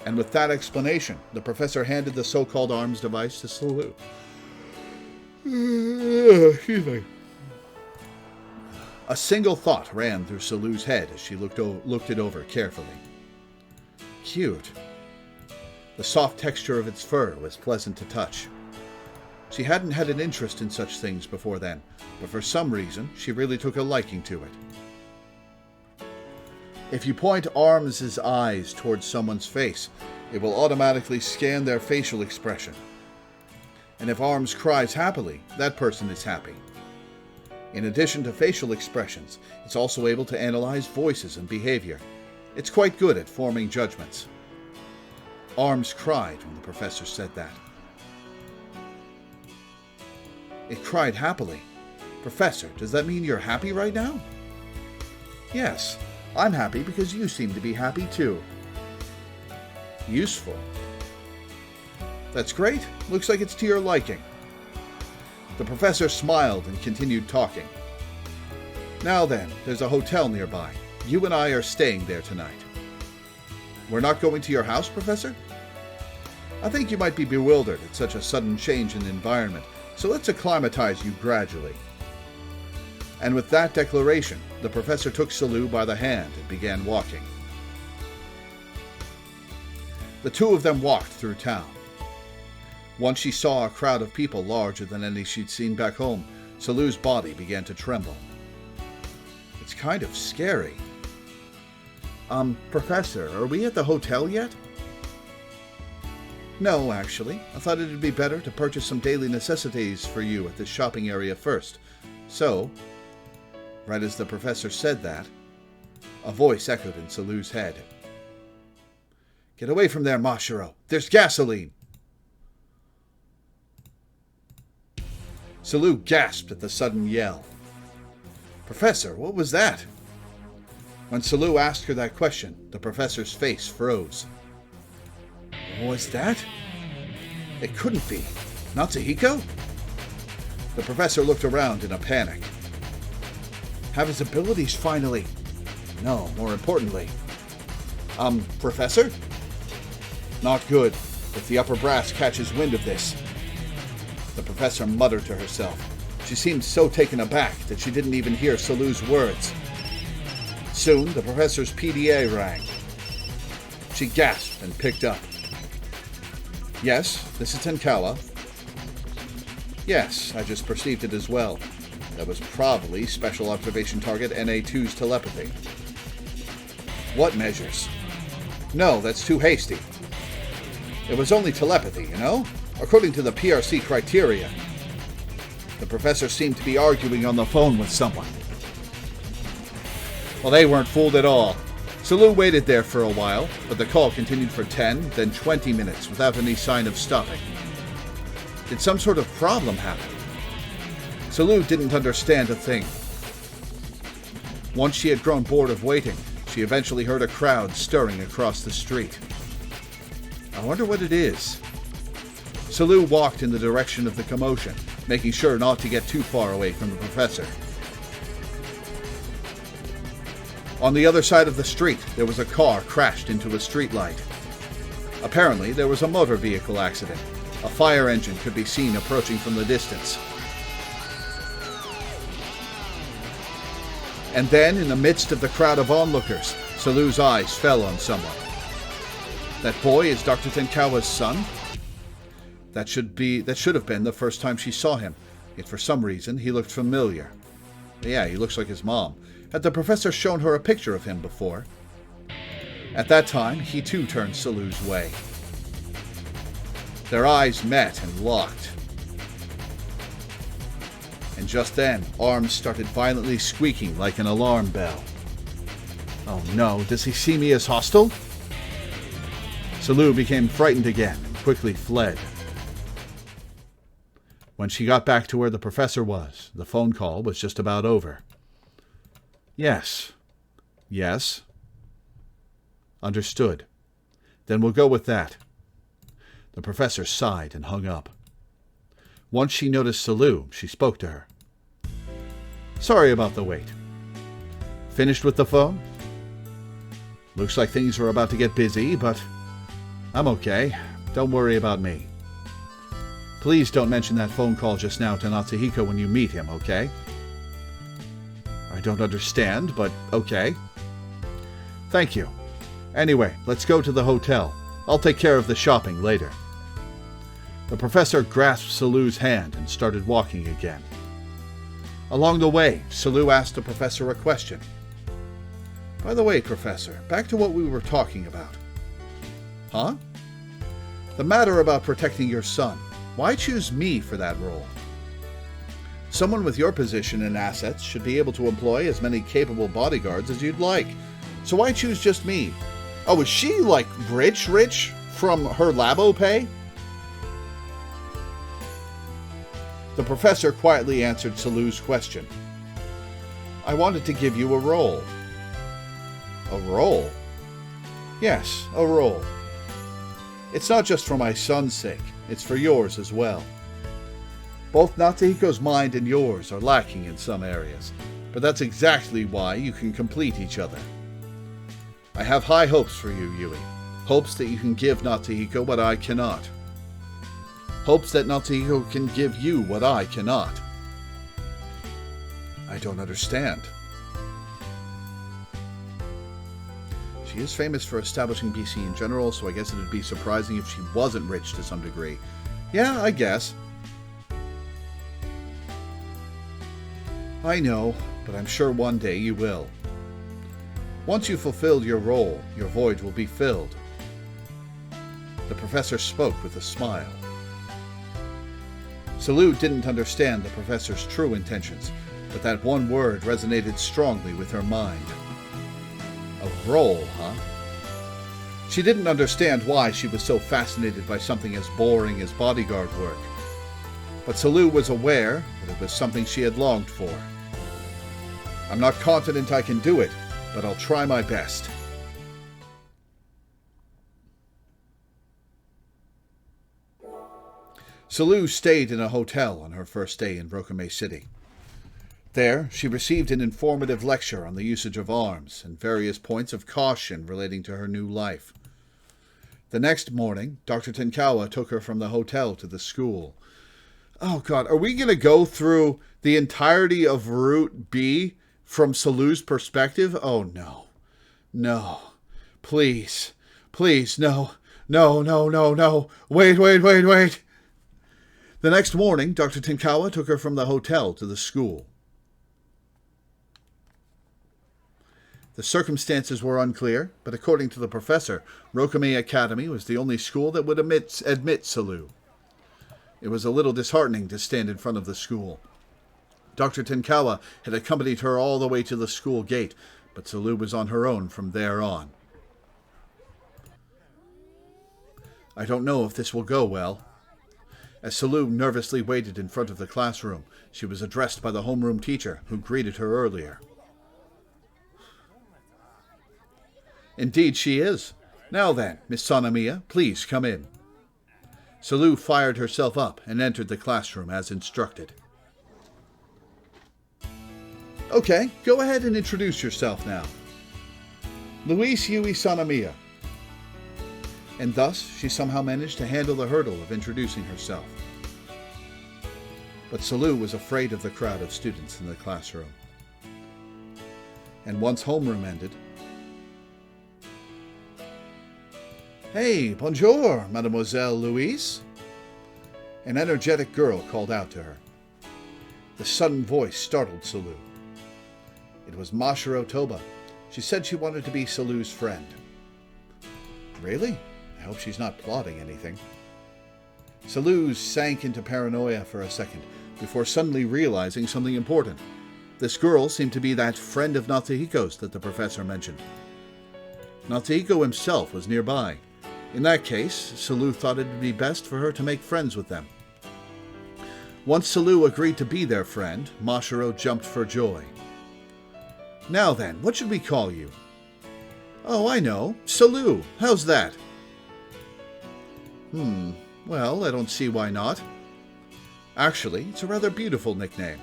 And with that explanation, the professor handed the so-called ARMS device to Salou. Excuse me. A single thought ran through Salou's head as she looked it over carefully. Cute. The soft texture of its fur was pleasant to touch. She hadn't had an interest in such things before then, but for some reason, she really took a liking to it. If you point ARMS' eyes towards someone's face, it will automatically scan their facial expression. And if ARMS cries happily, that person is happy. In addition to facial expressions, it's also able to analyze voices and behavior. It's quite good at forming judgments. ARMS cried when the professor said that. It cried happily. Professor, does that mean you're happy right now? Yes, I'm happy because you seem to be happy too. Useful. That's great. Looks like it's to your liking. The professor smiled and continued talking. Now then, there's a hotel nearby. You and I are staying there tonight. We're not going to your house, Professor? I think you might be bewildered at such a sudden change in environment, so let's acclimatize you gradually. And with that declaration, the professor took Salou by the hand and began walking. The two of them walked through town. Once she saw a crowd of people larger than any she'd seen back home, Salou's body began to tremble. It's kind of scary. Professor, are we at the hotel yet? No, actually. I thought it'd be better to purchase some daily necessities for you at this shopping area first. So, right as the professor said that, a voice echoed in Salou's head. Get away from there, Mashiro. There's gasoline. Salou gasped at the sudden yell. Professor, what was that? When Salou asked her that question, the professor's face froze. Was that? It couldn't be. Natsuhiko? The professor looked around in a panic. Have his abilities finally. No, more importantly. Professor? Not good, if the upper brass catches wind of this. The professor muttered to herself. She seemed so taken aback that she didn't even hear Salou's words. Soon, the professor's PDA rang. She gasped and picked up. Yes, this is Tenkawa. Yes, I just perceived it as well. That was probably Special Observation Target NA2's telepathy. What measures? No, that's too hasty. It was only telepathy, you know? According to the PRC criteria. The professor seemed to be arguing on the phone with someone. Well, they weren't fooled at all. Salou waited there for a while, but the call continued for 10, then 20 minutes without any sign of stopping. Did some sort of problem happen? Salou didn't understand a thing. Once she had grown bored of waiting, she eventually heard a crowd stirring across the street. I wonder what it is. Salou walked in the direction of the commotion, making sure not to get too far away from the professor. On the other side of the street, there was a car crashed into a streetlight. Apparently, there was a motor vehicle accident. A fire engine could be seen approaching from the distance. And then, in the midst of the crowd of onlookers, Salou's eyes fell on someone. That boy is Dr. Tenkawa's son? That should have been the first time she saw him, yet for some reason he looked familiar. Yeah, he looks like his mom. Had the professor shown her a picture of him before? At that time, he too turned Salu's way. Their eyes met and locked. And just then, arms started violently squeaking like an alarm bell. Oh no, does he see me as hostile? Salu became frightened again and quickly fled. When she got back to where the professor was, the phone call was just about over. Yes. Yes. Understood. Then we'll go with that. The professor sighed and hung up. Once she noticed Salu, she spoke to her. Sorry about the wait. Finished with the phone? Looks like things are about to get busy, but I'm okay. Don't worry about me. Please don't mention that phone call just now to Natsuhiko when you meet him, okay? I don't understand, but okay. Thank you. Anyway, let's go to the hotel. I'll take care of the shopping later. The professor grasped Salu's hand and started walking again. Along the way, Salu asked the professor a question. By the way, Professor, back to what we were talking about. Huh? The matter about protecting your son. Why choose me for that role? Someone with your position and assets should be able to employ as many capable bodyguards as you'd like. So why choose just me? Oh, is she, like, rich from her labo pay? The professor quietly answered Salu's question. I wanted to give you a role. A role? Yes, a role. It's not just for my son's sake, it's for yours as well. Both Natsuhiko's mind and yours are lacking in some areas, but that's exactly why you can complete each other. I have high hopes for you, Yui. Hopes that you can give Natsuhiko what I cannot. Hopes that Natsuhiko can give you what I cannot. I don't understand. She is famous for establishing BC in general, so I guess it would be surprising if she wasn't rich to some degree. Yeah, I guess. I know, but I'm sure one day you will. Once you've fulfilled your role, your void will be filled. The professor spoke with a smile. Salu didn't understand the professor's true intentions, but that one word resonated strongly with her mind. A role, huh? She didn't understand why she was so fascinated by something as boring as bodyguard work. But Salu was aware that it was something she had longed for. I'm not confident I can do it, but I'll try my best. Salu stayed in a hotel on her first day in Rokame City. There, she received an informative lecture on the usage of arms and various points of caution relating to her new life. The next morning, Dr. Tenkawa took her from the hotel to the school. Oh God, are we going to go through the entirety of Route B from Salu's perspective? Oh no. No. Please. Please, no. No, no, no, no. Wait. The next morning, Dr. Tenkawa took her from the hotel to the school. The circumstances were unclear, but according to the professor, Rokame Academy was the only school that would admit Salu. It was a little disheartening to stand in front of the school. Dr. Tenkawa had accompanied her all the way to the school gate, but Salu was on her own from there on. I don't know if this will go well. As Salu nervously waited in front of the classroom, she was addressed by the homeroom teacher, who greeted her earlier. Indeed she is. Now then, Miss Sanamiya, please come in. Salu fired herself up and entered the classroom as instructed. Okay, go ahead and introduce yourself now. Luis Yui Sanamiya. And thus she somehow managed to handle the hurdle of introducing herself. But Salu was afraid of the crowd of students in the classroom. And once homeroom ended, Hey, bonjour, Mademoiselle Louise. An energetic girl called out to her. The sudden voice startled Salu. It was Mashiro Toba. She said she wanted to be Salu's friend. Really? I hope she's not plotting anything. Salou sank into paranoia for a second, before suddenly realizing something important. This girl seemed to be that friend of Natsuhiko's that the professor mentioned. Natsuhiko himself was nearby. In that case, Salou thought it would be best for her to make friends with them. Once Salou agreed to be their friend, Mashiro jumped for joy. Now then, what should we call you? Oh, I know. Salou. How's that? Well, I don't see why not. Actually, it's a rather beautiful nickname.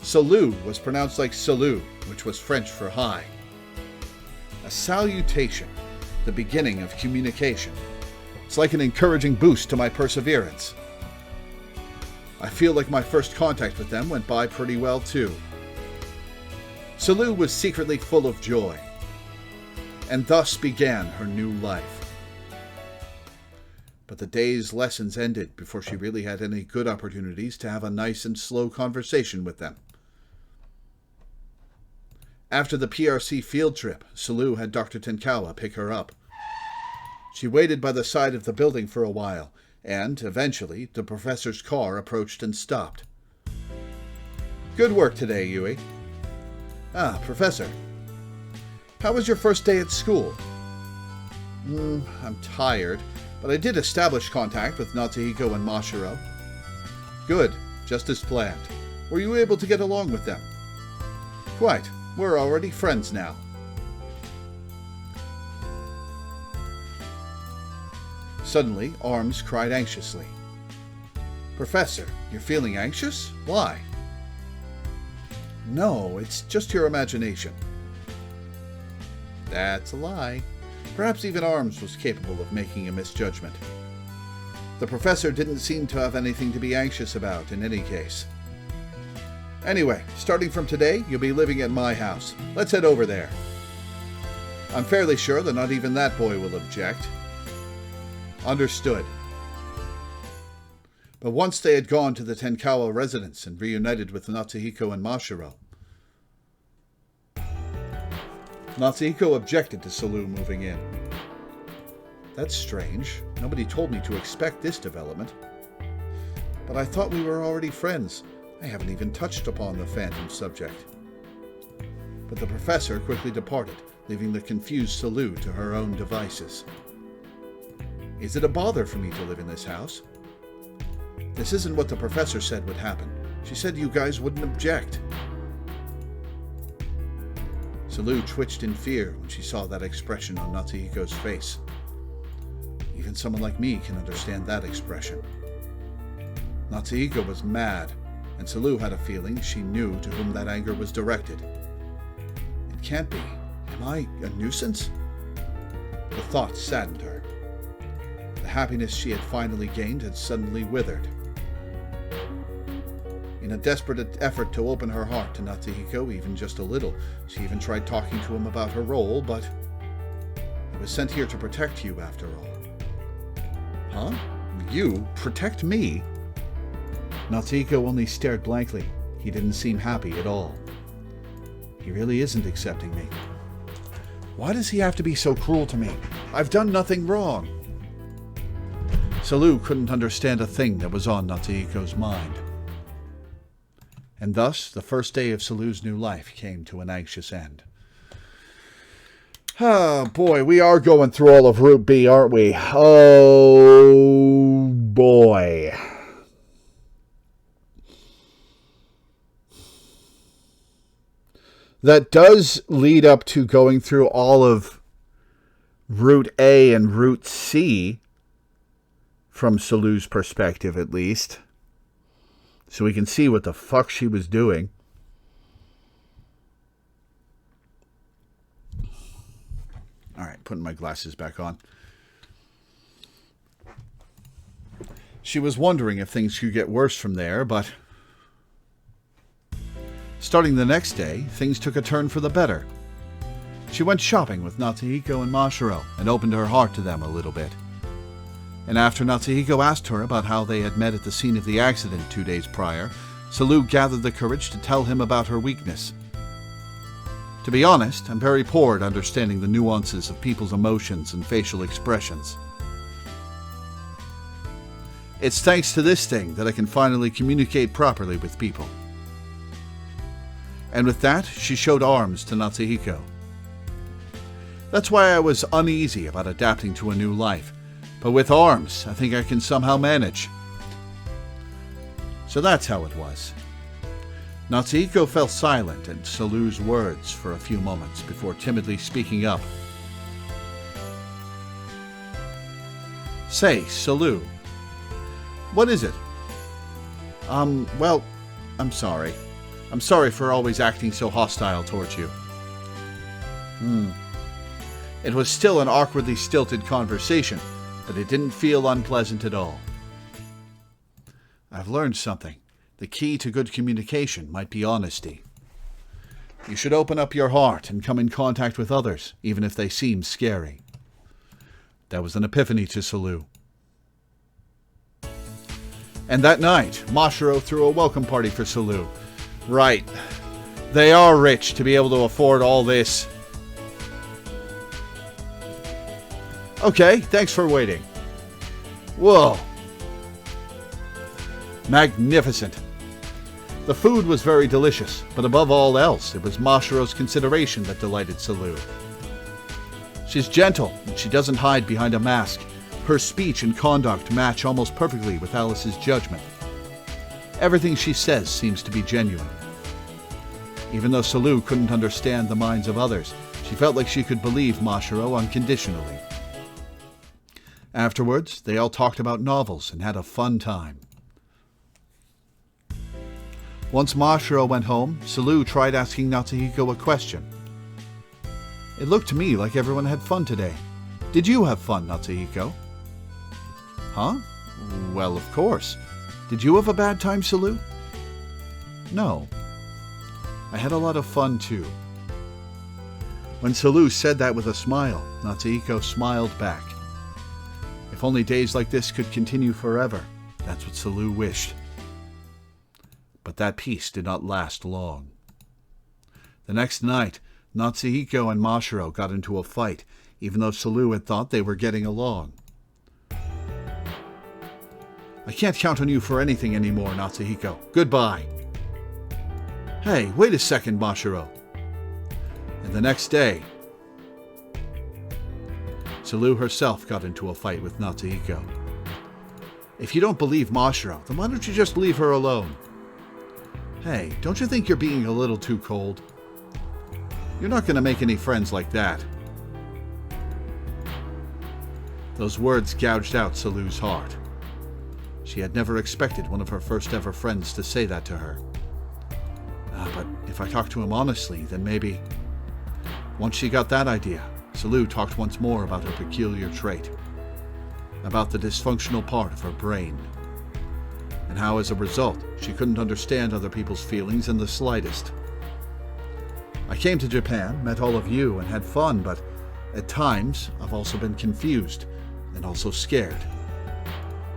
Salou was pronounced like salut, which was French for hi. A salutation, the beginning of communication. It's like an encouraging boost to my perseverance. I feel like my first contact with them went by pretty well too. Salou was secretly full of joy, and thus began her new life. But the day's lessons ended before she really had any good opportunities to have a nice and slow conversation with them. After the PRC field trip, Salou had Dr. Tenkawa pick her up. She waited by the side of the building for a while, and, eventually, the professor's car approached and stopped. Good work today, Yui. Ah, Professor. How was your first day at school? I'm tired, but I did establish contact with Natsuhiko and Mashiro. Good, just as planned. Were you able to get along with them? Quite. We're already friends now. Suddenly, Arms cried anxiously. Professor, you're feeling anxious? Why? No, it's just your imagination. That's a lie. Perhaps even Arms was capable of making a misjudgment. The professor didn't seem to have anything to be anxious about in any case. Anyway, starting from today, you'll be living at my house. Let's head over there. I'm fairly sure that not even that boy will object. Understood. But once they had gone to the Tenkawa residence and reunited with Natsuhiko and Mashiro, Natsuhiko objected to Salou moving in. That's strange. Nobody told me to expect this development. But I thought we were already friends. I haven't even touched upon the phantom subject. But the professor quickly departed, leaving the confused Salou to her own devices. Is it a bother for me to live in this house? This isn't what the professor said would happen. She said you guys wouldn't object. Salou twitched in fear when she saw that expression on Natsuhiko's face. Even someone like me can understand that expression. Natsuhiko was mad, and Salou had a feeling she knew to whom that anger was directed. It can't be. Am I a nuisance? The thought saddened her. The happiness she had finally gained had suddenly withered. In a desperate effort to open her heart to Natsuhiko, even just a little, she even tried talking to him about her role, but he was sent here to protect you after all. Huh? You? Protect me? Natsuhiko only stared blankly. He didn't seem happy at all. He really isn't accepting me. Why does he have to be so cruel to me? I've done nothing wrong. Salou couldn't understand a thing that was on Natsuhiko's mind. And thus, the first day of Salou's new life came to an anxious end. Oh, boy, we are going through all of Route B, aren't we? Oh, boy. That does lead up to going through all of Route A and Route C, from Salou's perspective at least. So we can see what the fuck she was doing. Alright, putting my glasses back on. She was wondering if things could get worse from there, but starting the next day, things took a turn for the better. She went shopping with Natsuhiko and Mashiro and opened her heart to them a little bit. And after Natsuhiko asked her about how they had met at the scene of the accident 2 days prior, Salou gathered the courage to tell him about her weakness. To be honest, I'm very poor at understanding the nuances of people's emotions and facial expressions. It's thanks to this thing that I can finally communicate properly with people. And with that, she showed arms to Natsuhiko. That's why I was uneasy about adapting to a new life, but with arms, I think I can somehow manage. So that's how it was. Natsuhiko fell silent at Salu's words for a few moments before timidly speaking up. Say, Salu, what is it? Well, I'm sorry. I'm sorry for always acting so hostile towards you. It was still an awkwardly stilted conversation, but it didn't feel unpleasant at all. I've learned something. The key to good communication might be honesty. You should open up your heart and come in contact with others, even if they seem scary. That was an epiphany to Salu. And that night, Mashiro threw a welcome party for Salu. Right. They are rich to be able to afford all this. Okay, thanks for waiting. Whoa. Magnificent. The food was very delicious, but above all else, it was Mashiro's consideration that delighted Salu. She's gentle, and she doesn't hide behind a mask. Her speech and conduct match almost perfectly with Alice's judgment. Everything she says seems to be genuine. Even though Salu couldn't understand the minds of others, she felt like she could believe Mashiro unconditionally. Afterwards, they all talked about novels and had a fun time. Once Mashiro went home, Salu tried asking Natsuhiko a question. It looked to me like everyone had fun today. Did you have fun, Natsuhiko? Huh? Well, of course. Did you have a bad time, Salu? No. I had a lot of fun, too. When Salu said that with a smile, Natsuhiko smiled back. If only days like this could continue forever, that's what Salu wished. But that peace did not last long. The next night, Natsuhiko and Mashiro got into a fight, even though Salu had thought they were getting along. I can't count on you for anything anymore, Natsuhiko. Goodbye. Hey, wait a second, Mashiro. And the next day, Salu herself got into a fight with Natsuhiko. If you don't believe Mashiro, then why don't you just leave her alone? Hey, don't you think you're being a little too cold? You're not going to make any friends like that. Those words gouged out Salu's heart. She had never expected one of her first ever friends to say that to her. But if I talk to him honestly, then maybe... Once she got that idea, Salu talked once more about her peculiar trait. About the dysfunctional part of her brain. And how, as a result, she couldn't understand other people's feelings in the slightest. I came to Japan, met all of you, and had fun, but at times I've also been confused and also scared.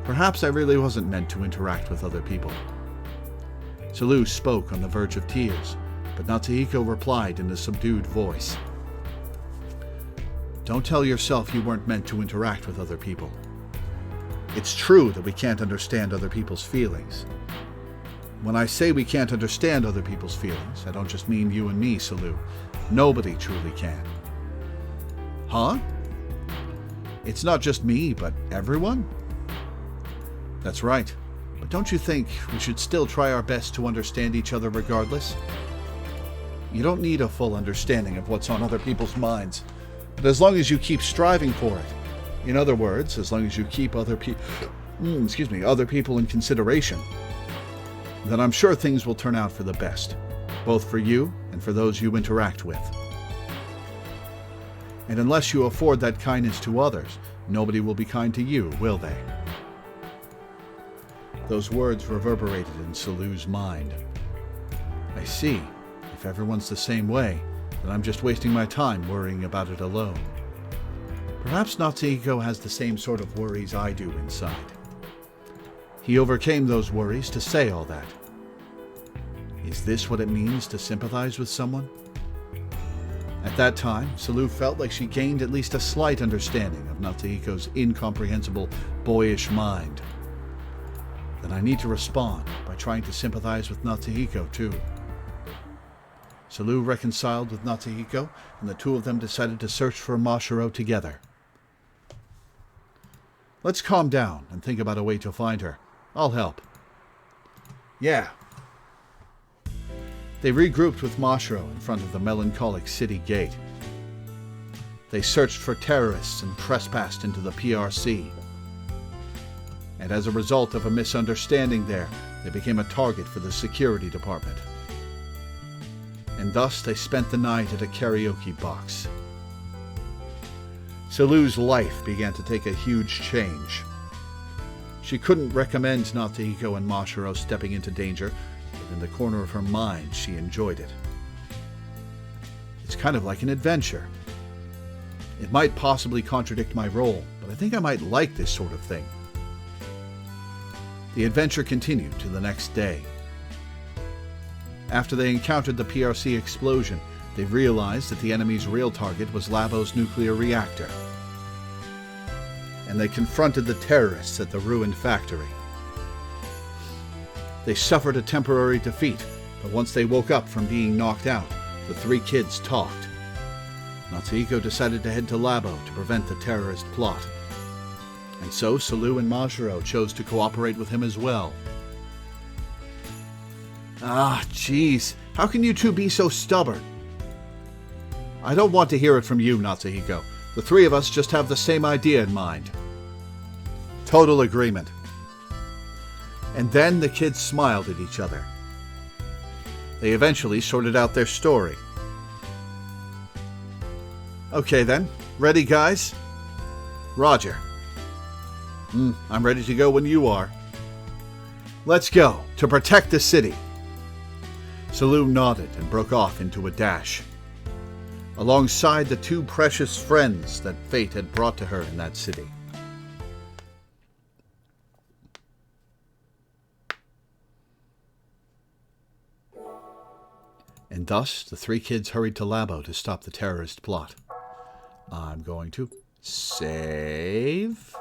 Perhaps I really wasn't meant to interact with other people. Salu spoke on the verge of tears, but Natsuhiko replied in a subdued voice. Don't tell yourself you weren't meant to interact with other people. It's true that we can't understand other people's feelings. When I say we can't understand other people's feelings, I don't just mean you and me, Salu. Nobody truly can. Huh? It's not just me, but everyone? That's right. But don't you think we should still try our best to understand each other regardless? You don't need a full understanding of what's on other people's minds, but as long as you keep striving for it, in other words, as long as you keep other people in consideration, then I'm sure things will turn out for the best, both for you and for those you interact with. And unless you afford that kindness to others, nobody will be kind to you, will they? Those words reverberated in Salu's mind. I see. If everyone's the same way, then I'm just wasting my time worrying about it alone. Perhaps Natsuhiko has the same sort of worries I do inside. He overcame those worries to say all that. Is this what it means to sympathize with someone? At that time, Salou felt like she gained at least a slight understanding of Natsuhiko's incomprehensible, boyish mind. Then I need to respond by trying to sympathize with Natsuhiko too. Salou reconciled with Natsuhiko, and the two of them decided to search for Mashiro together. Let's calm down and think about a way to find her. I'll help. Yeah. They regrouped with Mashiro in front of the melancholic city gate. They searched for terrorists and trespassed into the PRC. And as a result of a misunderstanding there, they became a target for the security department. And thus they spent the night at a karaoke box. Salou's life began to take a huge change. She couldn't recommend Natsuhiko and Mashiro stepping into danger, but in the corner of her mind she enjoyed it. It's kind of like an adventure. It might possibly contradict my role, but I think I might like this sort of thing. The adventure continued to the next day. After they encountered the PRC explosion, they realized that the enemy's real target was Labo's nuclear reactor. And they confronted the terrorists at the ruined factory. They suffered a temporary defeat, but once they woke up from being knocked out, the three kids talked. Natsuhiko decided to head to Labo to prevent the terrorist plot. And so Salou and Mashiro chose to cooperate with him as well. Ah, jeez, how can you two be so stubborn? I don't want to hear it from you, Natsuhiko. The three of us just have the same idea in mind. Total agreement. And then the kids smiled at each other. They eventually sorted out their story. Okay then, ready guys? Roger. I'm ready to go when you are. Let's go, to protect the city. Salou nodded and broke off into a dash, alongside the two precious friends that fate had brought to her in that city. And thus, the three kids hurried to Labo to stop the terrorist plot. I'm going to save.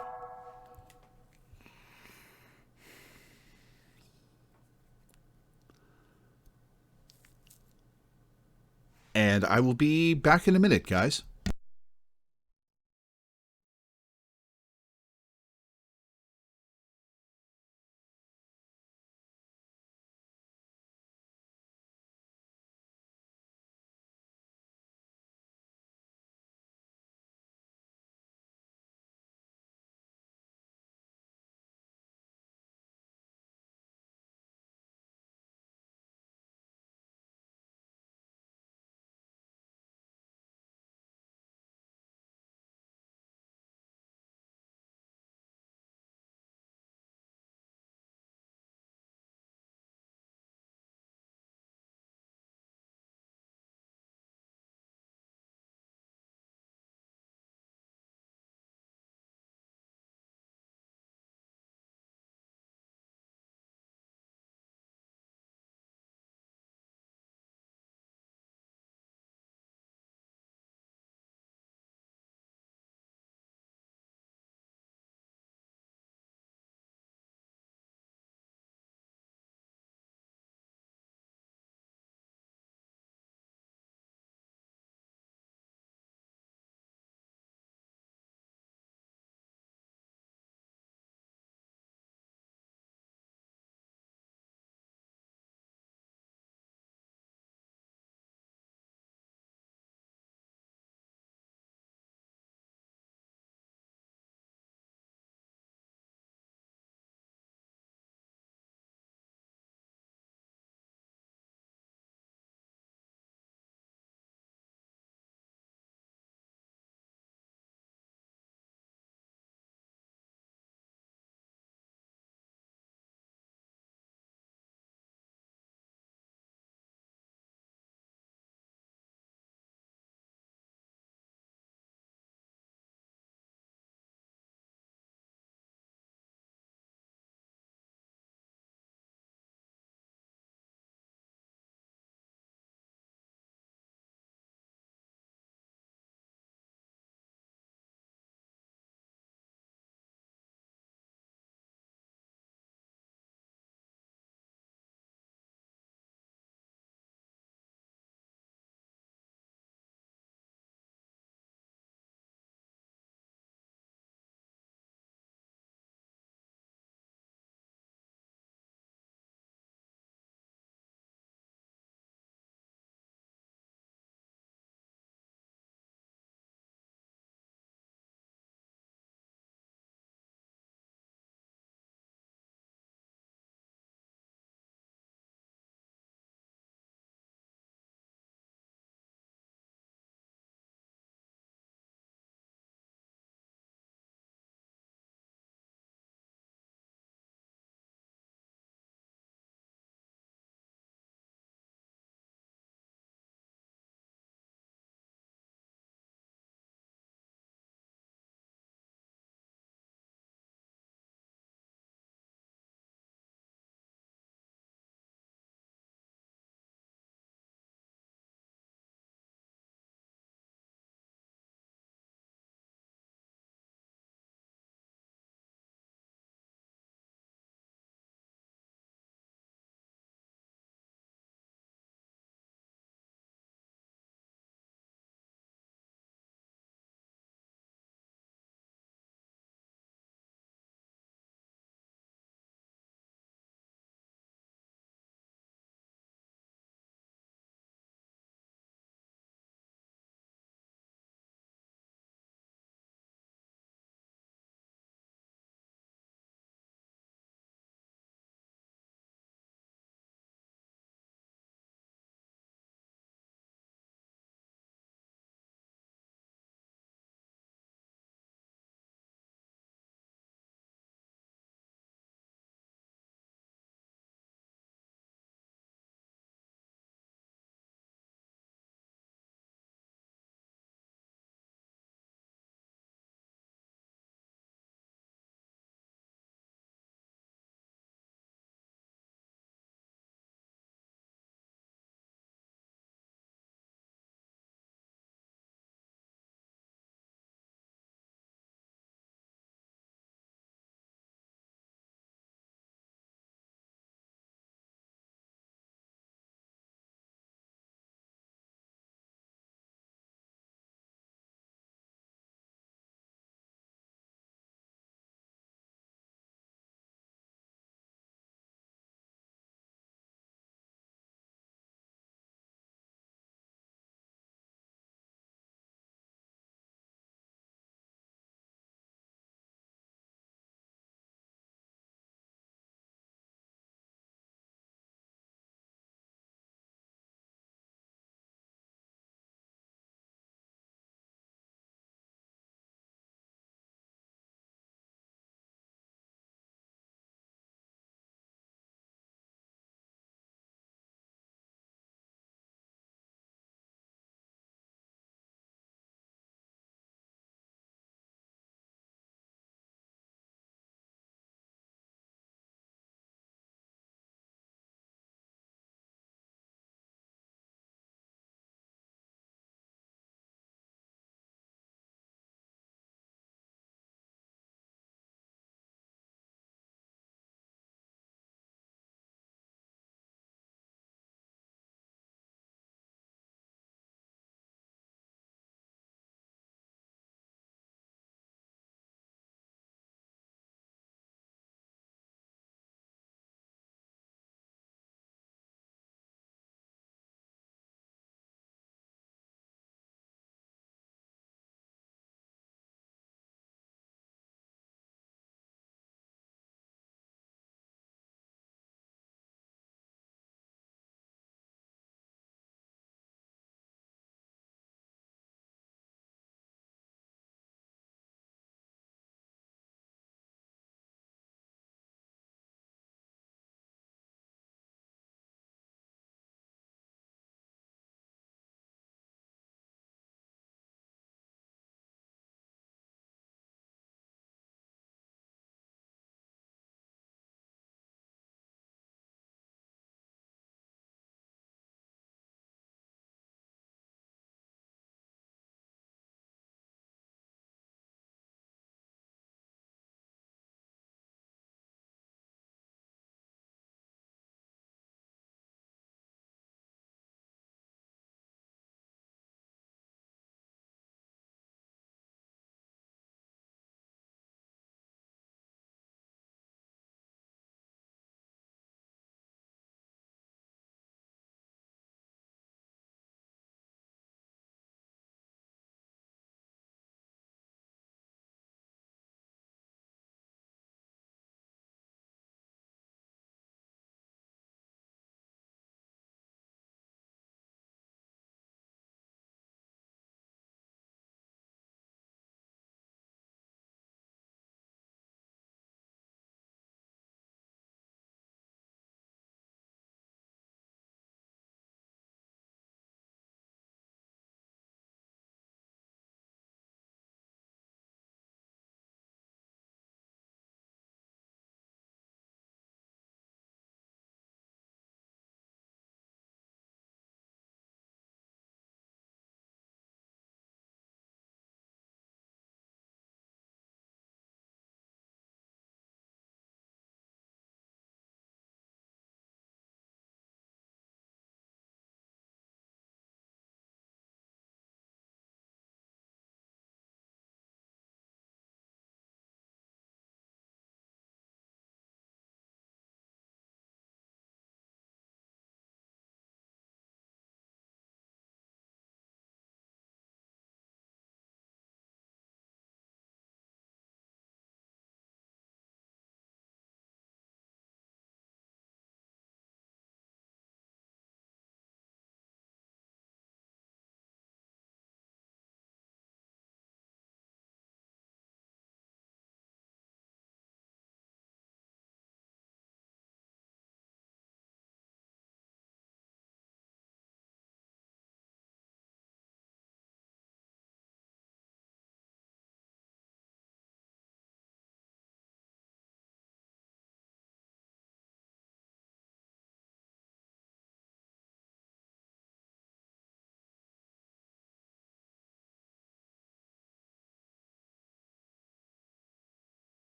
And I will be back in a minute, guys.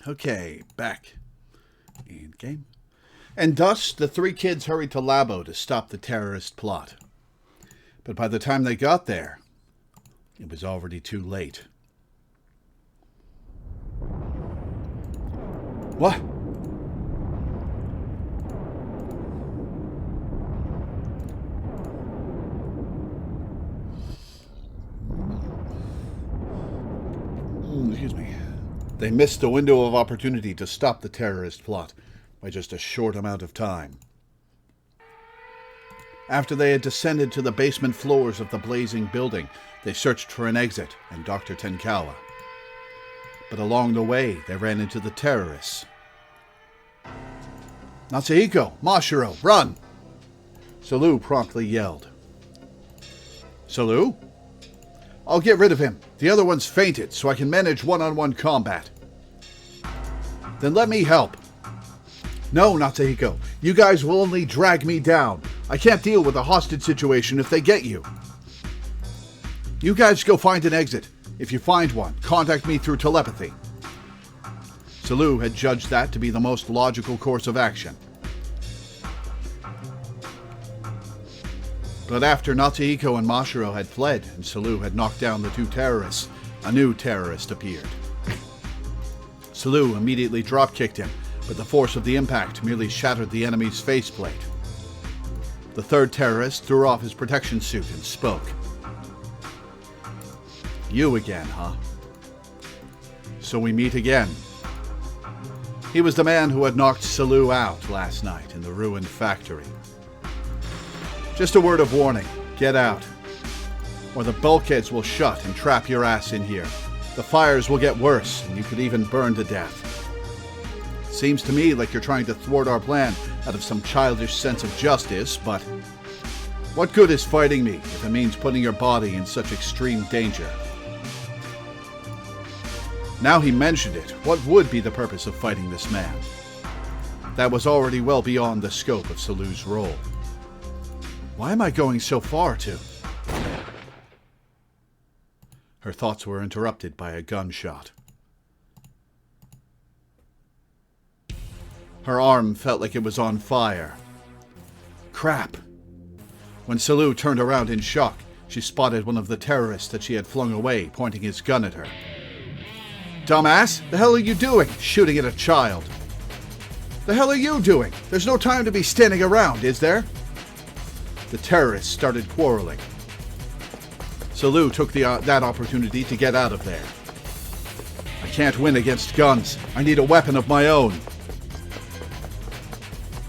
Okay, back in game. And thus, the three kids hurried to Labo to stop the terrorist plot. But by the time they got there, it was already too late. What? Excuse me. They missed the window of opportunity to stop the terrorist plot by just a short amount of time. After they had descended to the basement floors of the blazing building, they searched for an exit and Dr. Tenkawa. But along the way, they ran into the terrorists. Natsuhiko, Mashiro, run! Salu promptly yelled. Salu? I'll get rid of him. The other one's fainted, so I can manage one-on-one combat. Then let me help. No, Natsuhiko. You guys will only drag me down. I can't deal with a hostage situation if they get you. You guys go find an exit. If you find one, contact me through telepathy. Salu had judged that to be the most logical course of action. But after Natsuhiko and Mashiro had fled and Salu had knocked down the two terrorists, a new terrorist appeared. Salu immediately drop-kicked him, but the force of the impact merely shattered the enemy's faceplate. The third terrorist threw off his protection suit and spoke. You again, huh? So we meet again. He was the man who had knocked Salu out last night in the ruined factory. Just a word of warning, get out, or the bulkheads will shut and trap your ass in here. The fires will get worse, and you could even burn to death. Seems to me like you're trying to thwart our plan out of some childish sense of justice, but what good is fighting me if it means putting your body in such extreme danger? Now he mentioned it, what would be the purpose of fighting this man? That was already well beyond the scope of Salu's role. Why am I going so far to? Her thoughts were interrupted by a gunshot. Her arm felt like it was on fire. Crap! When Salu turned around in shock, she spotted one of the terrorists that she had flung away, pointing his gun at her. Dumbass, the hell are you doing, shooting at a child? The hell are you doing? There's no time to be standing around, is there? The terrorists started quarreling. Salu took that opportunity to get out of there. I can't win against guns. I need a weapon of my own.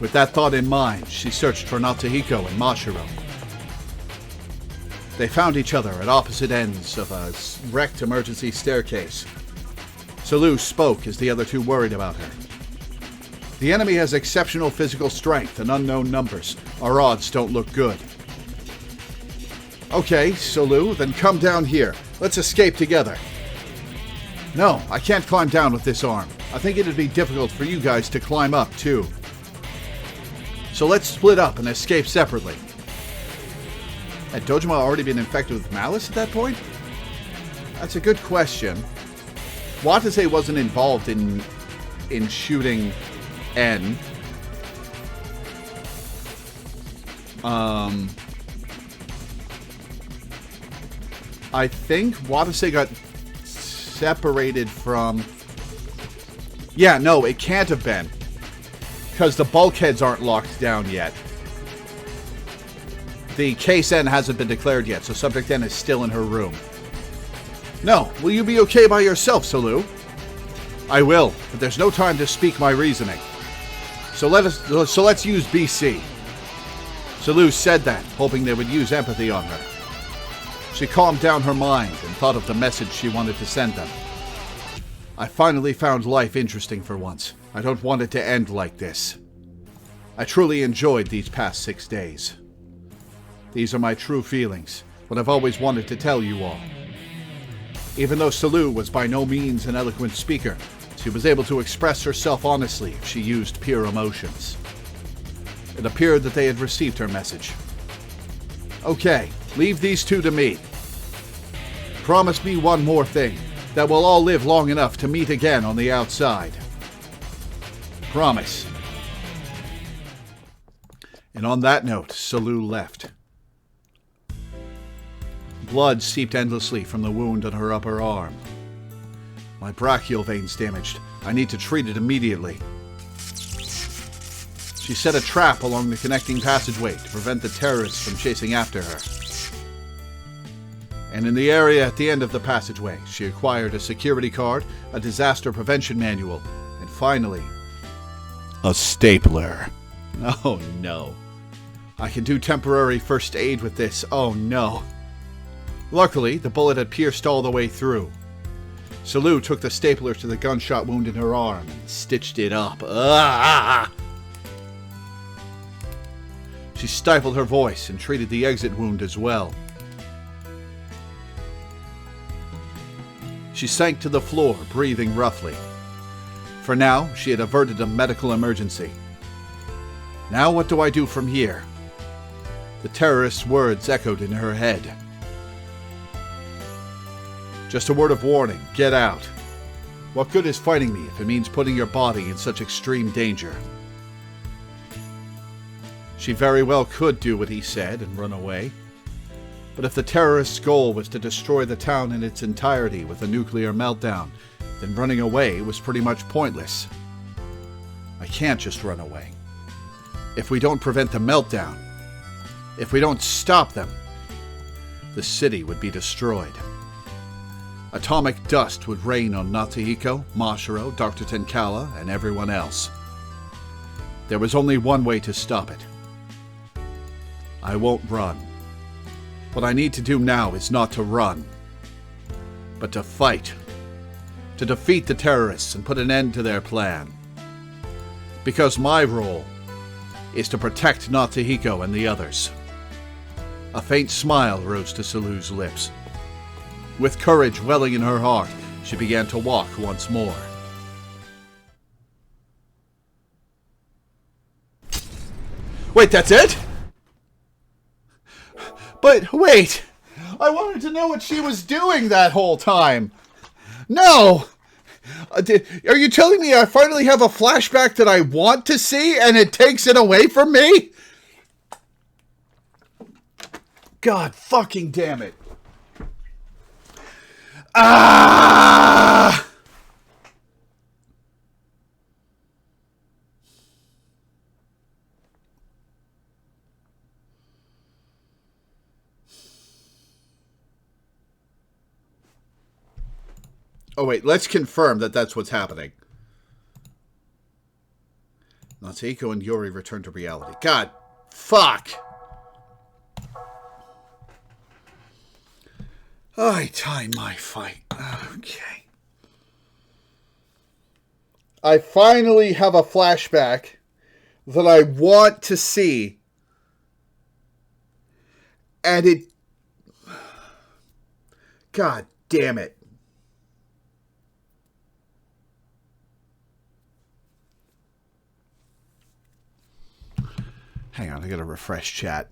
With that thought in mind, she searched for Natsuhiko and Mashiro. They found each other at opposite ends of a wrecked emergency staircase. Salu spoke as the other two worried about her. The enemy has exceptional physical strength and unknown numbers. Our odds don't look good. Okay, Salu, then come down here. Let's escape together. No, I can't climb down with this arm. I think it'd be difficult for you guys to climb up, too. So let's split up and escape separately. Had Dojima already been infected with malice at that point? That's a good question. Watase wasn't involved in shooting N. I think Watase got separated from... Yeah, no, it can't have been. Because the bulkheads aren't locked down yet. The case N hasn't been declared yet, so Subject N is still in her room. No, will you be okay by yourself, Salu? I will, but there's no time to speak my reasoning. So let's use BC. Salu said that, hoping they would use empathy on her. She calmed down her mind and thought of the message she wanted to send them. I finally found life interesting for once. I don't want it to end like this. I truly enjoyed these past 6 days. These are my true feelings, what I've always wanted to tell you all. Even though Salu was by no means an eloquent speaker, she was able to express herself honestly if she used pure emotions. It appeared that they had received her message. Okay, leave these two to me. Promise me one more thing, that we'll all live long enough to meet again on the outside. Promise. And on that note, Salou left. Blood seeped endlessly from the wound on her upper arm. My brachial vein's damaged. I need to treat it immediately. She set a trap along the connecting passageway to prevent the terrorists from chasing after her. And in the area at the end of the passageway, she acquired a security card, a disaster prevention manual, and finally, a stapler. Oh no. I can do temporary first aid with this. Oh no. Luckily, the bullet had pierced all the way through. Salou took the stapler to the gunshot wound in her arm and stitched it up. Ah! She stifled her voice and treated the exit wound as well. She sank to the floor, breathing roughly. For now, she had averted a medical emergency. Now what do I do from here? The terrorist's words echoed in her head. Just a word of warning, get out. What good is fighting me if it means putting your body in such extreme danger? She very well could do what he said and run away. But if the terrorist's goal was to destroy the town in its entirety with a nuclear meltdown, then running away was pretty much pointless. I can't just run away. If we don't prevent the meltdown, if we don't stop them, the city would be destroyed. Atomic dust would rain on Natsuhiko, Mashiro, Dr. Tenkala, and everyone else. There was only one way to stop it. I won't run. What I need to do now is not to run, but to fight. To defeat the terrorists and put an end to their plan. Because my role is to protect Natsuhiko and the others. A faint smile rose to Salou's lips. With courage welling in her heart, she began to walk once more. Wait, that's it? But wait, I wanted to know what she was doing that whole time. No! Are you telling me I finally have a flashback that I want to see and it takes it away from me? God fucking damn it. Ah! Oh wait, let's confirm that that's what's happening. Natsuhiko and Yuri return to reality. God, fuck! I time my fight. Okay. I finally have a flashback that I want to see. And it... God damn it. Hang on, I gotta refresh chat.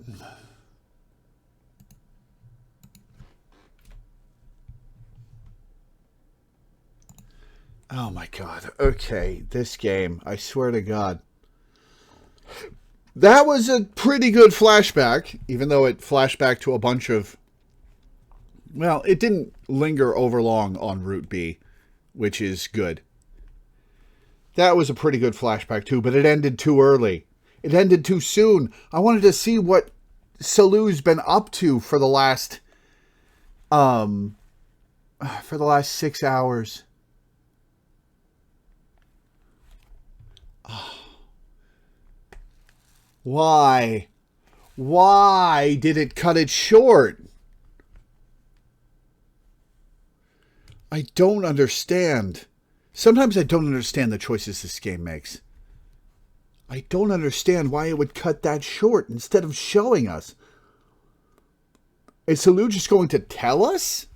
Oh my god. Okay, this game, I swear to God. That was a pretty good flashback, even though it flashed back to a bunch of... Well, it didn't linger over long on Route B, which is good. That was a pretty good flashback too, but it ended too early. It ended too soon. I wanted to see what Salou's been up to for the last 6 hours. Why? Why did it cut it short? I don't understand. Sometimes I don't understand the choices this game makes. I don't understand why it would cut that short instead of showing us. Is Salou just going to tell us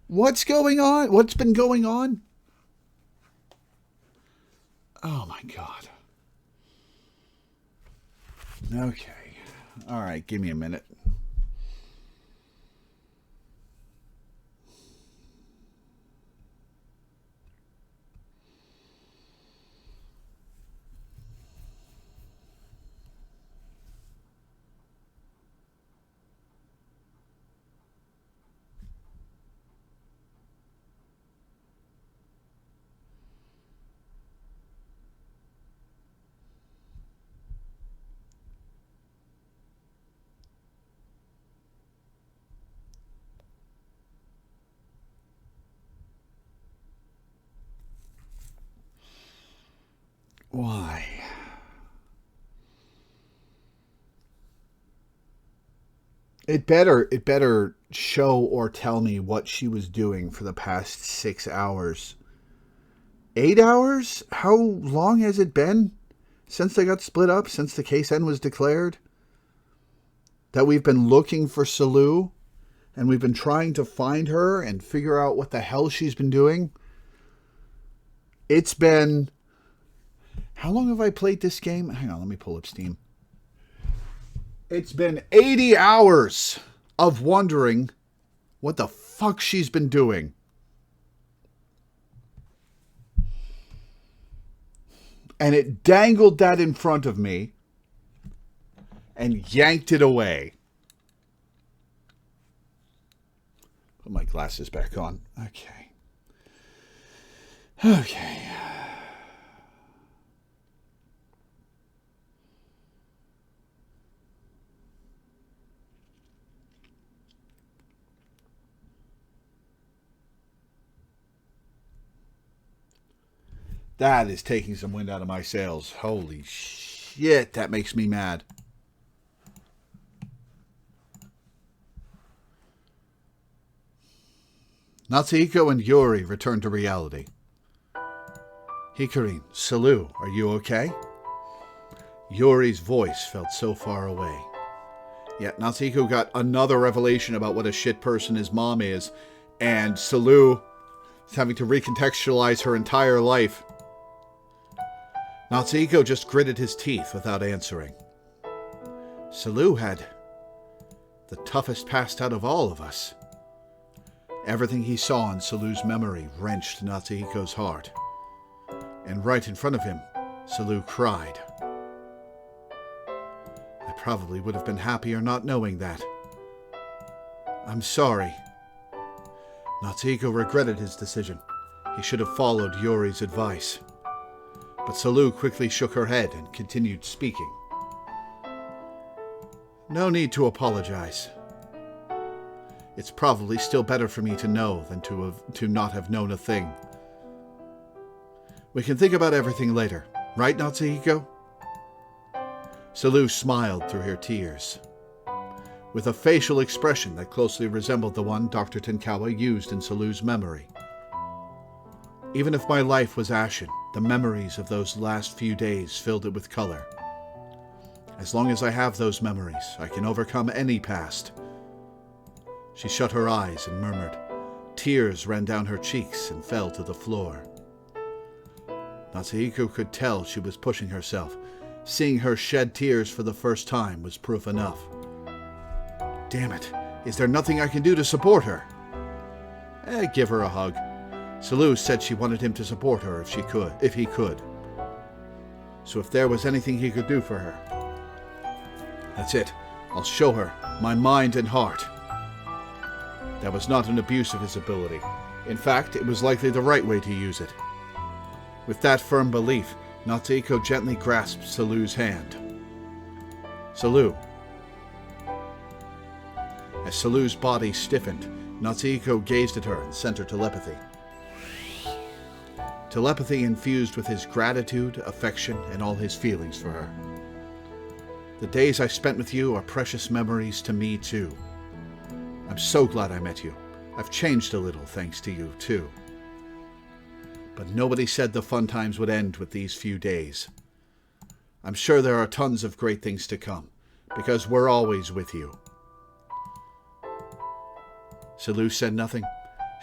what's going on? What's been going on? Oh my God. Okay. All right, give me a minute. Why? It better show or tell me what she was doing for the past 6 hours. 8 hours? How long has it been since they got split up, since the case end was declared? That we've been looking for Salou, and we've been trying to find her and figure out what the hell she's been doing? It's been... How long have I played this game? Hang on, let me pull up Steam. It's been 80 hours of wondering what the fuck she's been doing. And it dangled that in front of me and yanked it away. Put my glasses back on. Okay. That is taking some wind out of my sails. Holy shit, that makes me mad. Natsuhiko and Yuri return to reality. Hikarin, Salou, are you okay? Yuri's voice felt so far away. Yet Natsuhiko got another revelation about what a shit person his mom is, and Salou is having to recontextualize her entire life. Natsuhiko just gritted his teeth without answering. Salou had the toughest past out of all of us. Everything he saw in Salou's memory wrenched Natsuhiko's heart. And right in front of him, Salou cried. I probably would have been happier not knowing that. I'm sorry. Natsuhiko regretted his decision. He should have followed Yuri's advice. But Salou quickly shook her head and continued speaking. No need to apologize. It's probably still better for me to know than to not have known a thing. We can think about everything later, right, Natsuhiko? Salou smiled through her tears, with a facial expression that closely resembled the one Dr. Tenkawa used in Salou's memory. Even if my life was ashen, the memories of those last few days filled it with color. As long as I have those memories, I can overcome any past. She shut her eyes and murmured. Tears ran down her cheeks and fell to the floor. Natsuhiko could tell she was pushing herself. Seeing her shed tears for the first time was proof enough. Damn it, is there nothing I can do to support her? Give her a hug. Salou said she wanted him to support her if he could. So if there was anything he could do for her, that's it. I'll show her my mind and heart. That was not an abuse of his ability. In fact, it was likely the right way to use it. With that firm belief, Natsuhiko gently grasped Salou's hand. Salou. As Salou's body stiffened, Natsuhiko gazed at her and sent her telepathy. Telepathy infused with his gratitude, affection, and all his feelings for her. The days I spent with you are precious memories to me, too. I'm so glad I met you. I've changed a little thanks to you, too. But nobody said the fun times would end with these few days. I'm sure there are tons of great things to come, because we're always with you. Salou said nothing.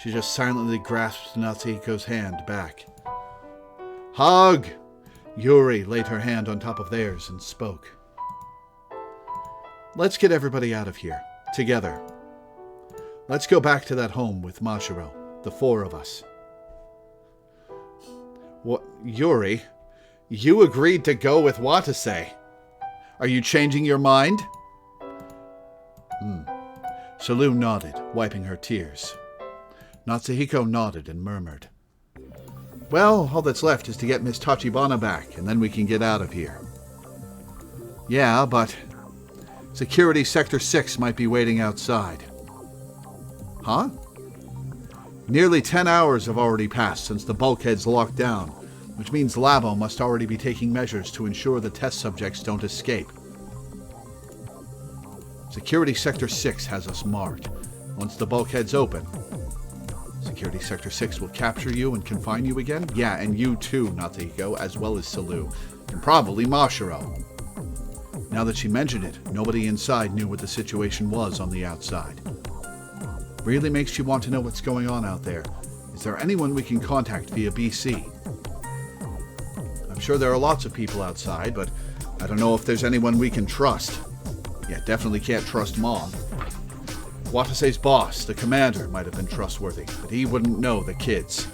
She just silently grasped Natsuhiko's hand back. Hug! Yuri laid her hand on top of theirs and spoke. Let's get everybody out of here, together. Let's go back to that home with Mashiro, the four of us. What, Yuri? You agreed to go with Watase. Are you changing your mind? Salou nodded, wiping her tears. Natsuhiko nodded and murmured. Well, all that's left is to get Miss Tachibana back, and then we can get out of here. Yeah, but Security Sector 6 might be waiting outside. Huh? Nearly 10 hours have already passed since the bulkheads locked down, which means Labo must already be taking measures to ensure the test subjects don't escape. Security Sector 6 has us marked. Once the bulkhead's open, Security Sector 6 will capture you and confine you again? Yeah, and you too, Natsuhiko, as well as Salou, and probably Mashiro. Now that she mentioned it, nobody inside knew what the situation was on the outside. Really makes you want to know what's going on out there. Is there anyone we can contact via BC? I'm sure there are lots of people outside, but I don't know if there's anyone we can trust. Yeah, definitely can't trust Mom. Watase's boss, the commander, might have been trustworthy, but he wouldn't know the kids.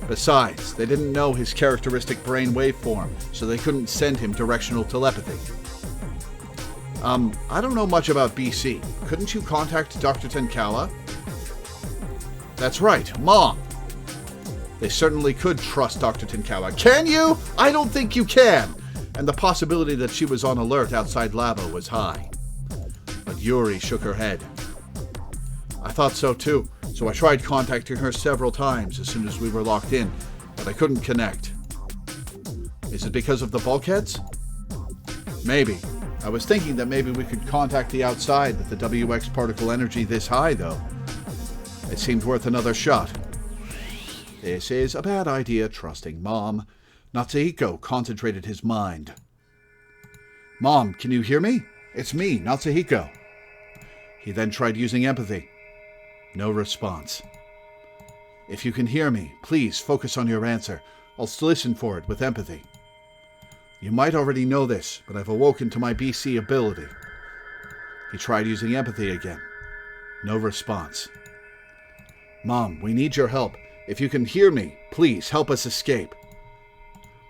Besides, they didn't know his characteristic brain waveform, so they couldn't send him directional telepathy. I don't know much about BC. Couldn't you contact Dr. Tenkawa? That's right, Mom. They certainly could trust Dr. Tenkawa. Can you? I don't think you can. And the possibility that she was on alert outside Labo was high. But Yuri shook her head. I thought so too, so I tried contacting her several times as soon as we were locked in, but I couldn't connect. Is it because of the bulkheads? Maybe. I was thinking that maybe we could contact the outside with the WX particle energy this high, though. It seemed worth another shot. This is a bad idea, trusting Mom. Natsuhiko concentrated his mind. Mom, can you hear me? It's me, Natsuhiko. He then tried using empathy. No response. If you can hear me, please focus on your answer. I'll listen for it with empathy. You might already know this, but I've awoken to my BC ability. He tried using empathy again. No response. Mom, we need your help. If you can hear me, please help us escape.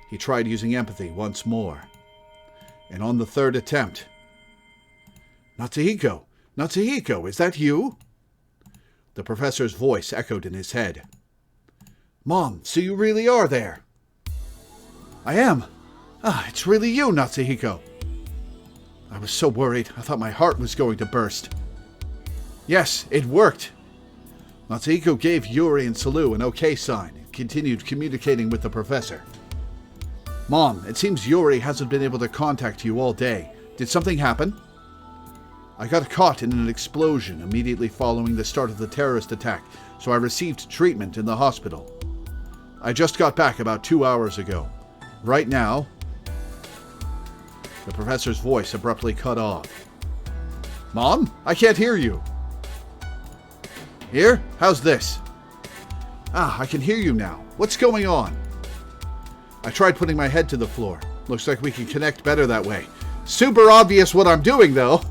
He tried using empathy once more. And on the third attempt... Natsuhiko! Natsuhiko, is that you? The professor's voice echoed in his head. Mom, so you really are there? I am. It's really you, Natsuhiko. I was so worried, I thought my heart was going to burst. Yes, it worked. Natsuhiko gave Yuri and Salou an OK sign and continued communicating with the professor. Mom, it seems Yuri hasn't been able to contact you all day. Did something happen? I got caught in an explosion immediately following the start of the terrorist attack, so I received treatment in the hospital. I just got back about 2 hours ago. Right now... The professor's voice abruptly cut off. Mom, I can't hear you. Here? How's this? I can hear you now. What's going on? I tried putting my head to the floor. Looks like we can connect better that way. Super obvious what I'm doing, though.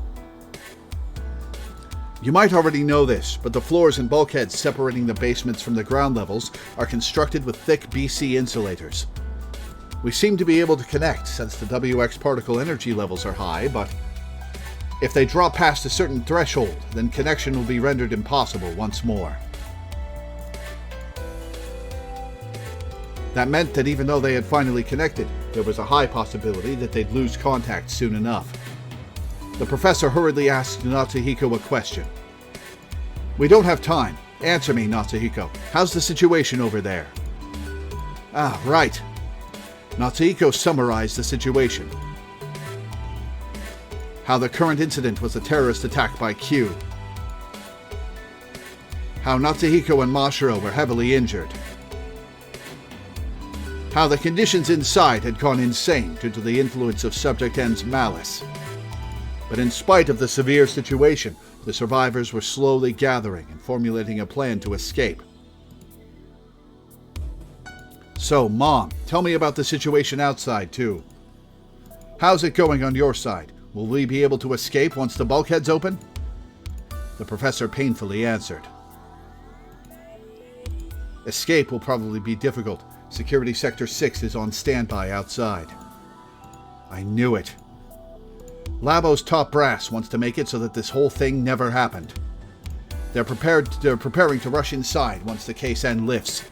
You might already know this, but the floors and bulkheads separating the basements from the ground levels are constructed with thick BC insulators. We seem to be able to connect since the WX particle energy levels are high, but if they drop past a certain threshold, then connection will be rendered impossible once more. That meant that even though they had finally connected, there was a high possibility that they'd lose contact soon enough. The professor hurriedly asked Natsuhiko a question. We don't have time. Answer me, Natsuhiko. How's the situation over there? Right. Natsuhiko summarized the situation. How the current incident was a terrorist attack by Q. How Natsuhiko and Mashiro were heavily injured. How the conditions inside had gone insane due to the influence of Subject N's malice. But in spite of the severe situation, the survivors were slowly gathering and formulating a plan to escape. So, Mom, tell me about the situation outside, too. How's it going on your side? Will we be able to escape once the bulkhead's open? The professor painfully answered. Escape will probably be difficult. Security Sector 6 is on standby outside. I knew it. Labo's top brass wants to make it so that this whole thing never happened. They're preparing to rush inside once the case N lifts.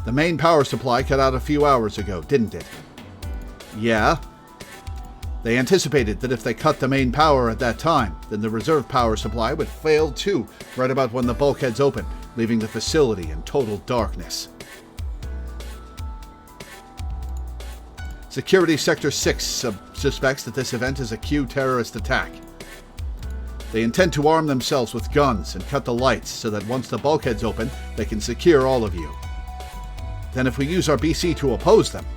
The main power supply cut out a few hours ago, didn't it? Yeah. They anticipated that if they cut the main power at that time, then the reserve power supply would fail too, right about when the bulkheads open, leaving the facility in total darkness. Security Sector 6 suspects that this event is a Q terrorist attack. They intend to arm themselves with guns and cut the lights so that once the bulkheads open, they can secure all of you. Then if we use our BC to oppose them,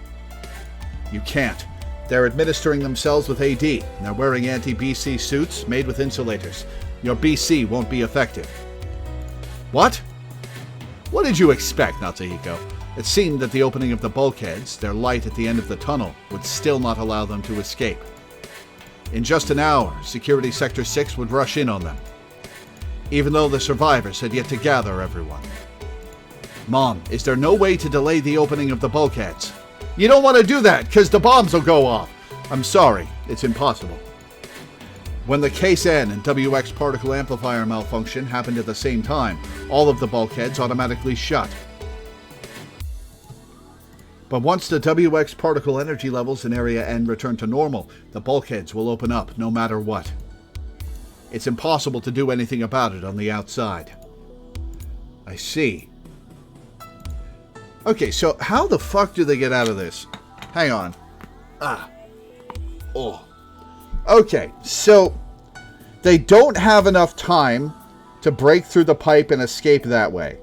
you can't. They're administering themselves with AD, and they're wearing anti-BC suits made with insulators. Your BC won't be effective. What? What did you expect, Natsuhiko? It seemed that the opening of the bulkheads, their light at the end of the tunnel, would still not allow them to escape. In just an hour, Security Sector 6 would rush in on them, even though the survivors had yet to gather everyone. Mom, is there no way to delay the opening of the bulkheads? You don't want to do that, because the bombs will go off. I'm sorry, it's impossible. When the Case N and WX particle amplifier malfunction happened at the same time, all of the bulkheads automatically shut. But once the WX particle energy levels in Area N return to normal, the bulkheads will open up no matter what. It's impossible to do anything about it on the outside. I see. Okay, so how the fuck do they get out of this? Hang on. Okay, so they don't have enough time to break through the pipe and escape that way.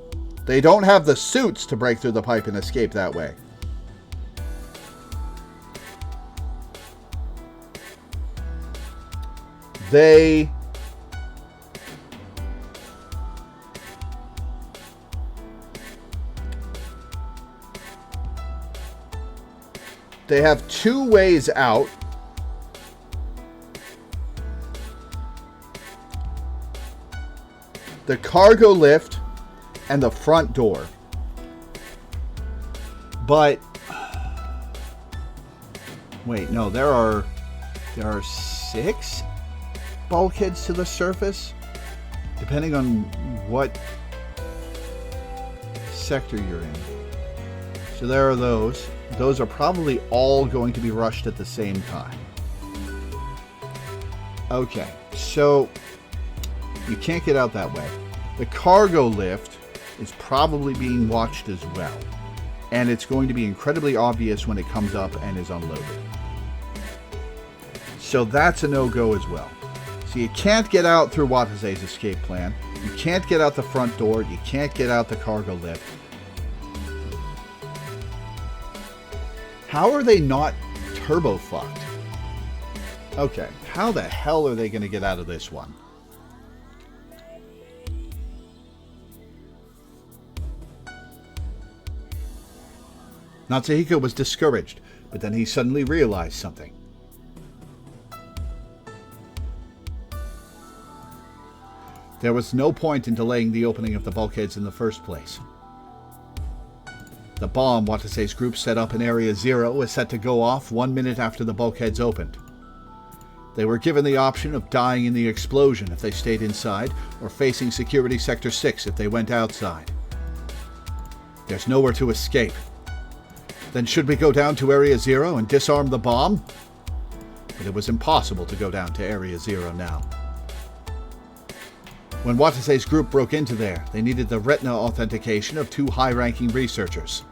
They don't have the suits to break through the pipe and escape that way. They have two ways out. The cargo lift and the front door. But wait, no, there are 6 bulkheads to the surface, depending on what sector you're in. So there are those. Those are probably all going to be rushed at the same time. Okay, so you can't get out that way. The cargo lift is probably being watched as well, and it's going to be incredibly obvious when it comes up and is unloaded. So that's a no-go as well. So you can't get out through Watase's escape plan. You can't get out the front door. You can't get out the cargo lift. How are they not turbo fucked? Okay, how the hell are they going to get out of this one? Natsuhiko was discouraged, but then he suddenly realized something. There was no point in delaying the opening of the bulkheads in the first place. The bomb Watase's group set up in Area 0 was set to go off 1 minute after the bulkheads opened. They were given the option of dying in the explosion if they stayed inside, or facing Security Sector 6 if they went outside. There's nowhere to escape. Then should we go down to Area 0 and disarm the bomb? But it was impossible to go down to Area 0 now. When Watase's group broke into there, they needed the retina authentication of 2 high-ranking researchers.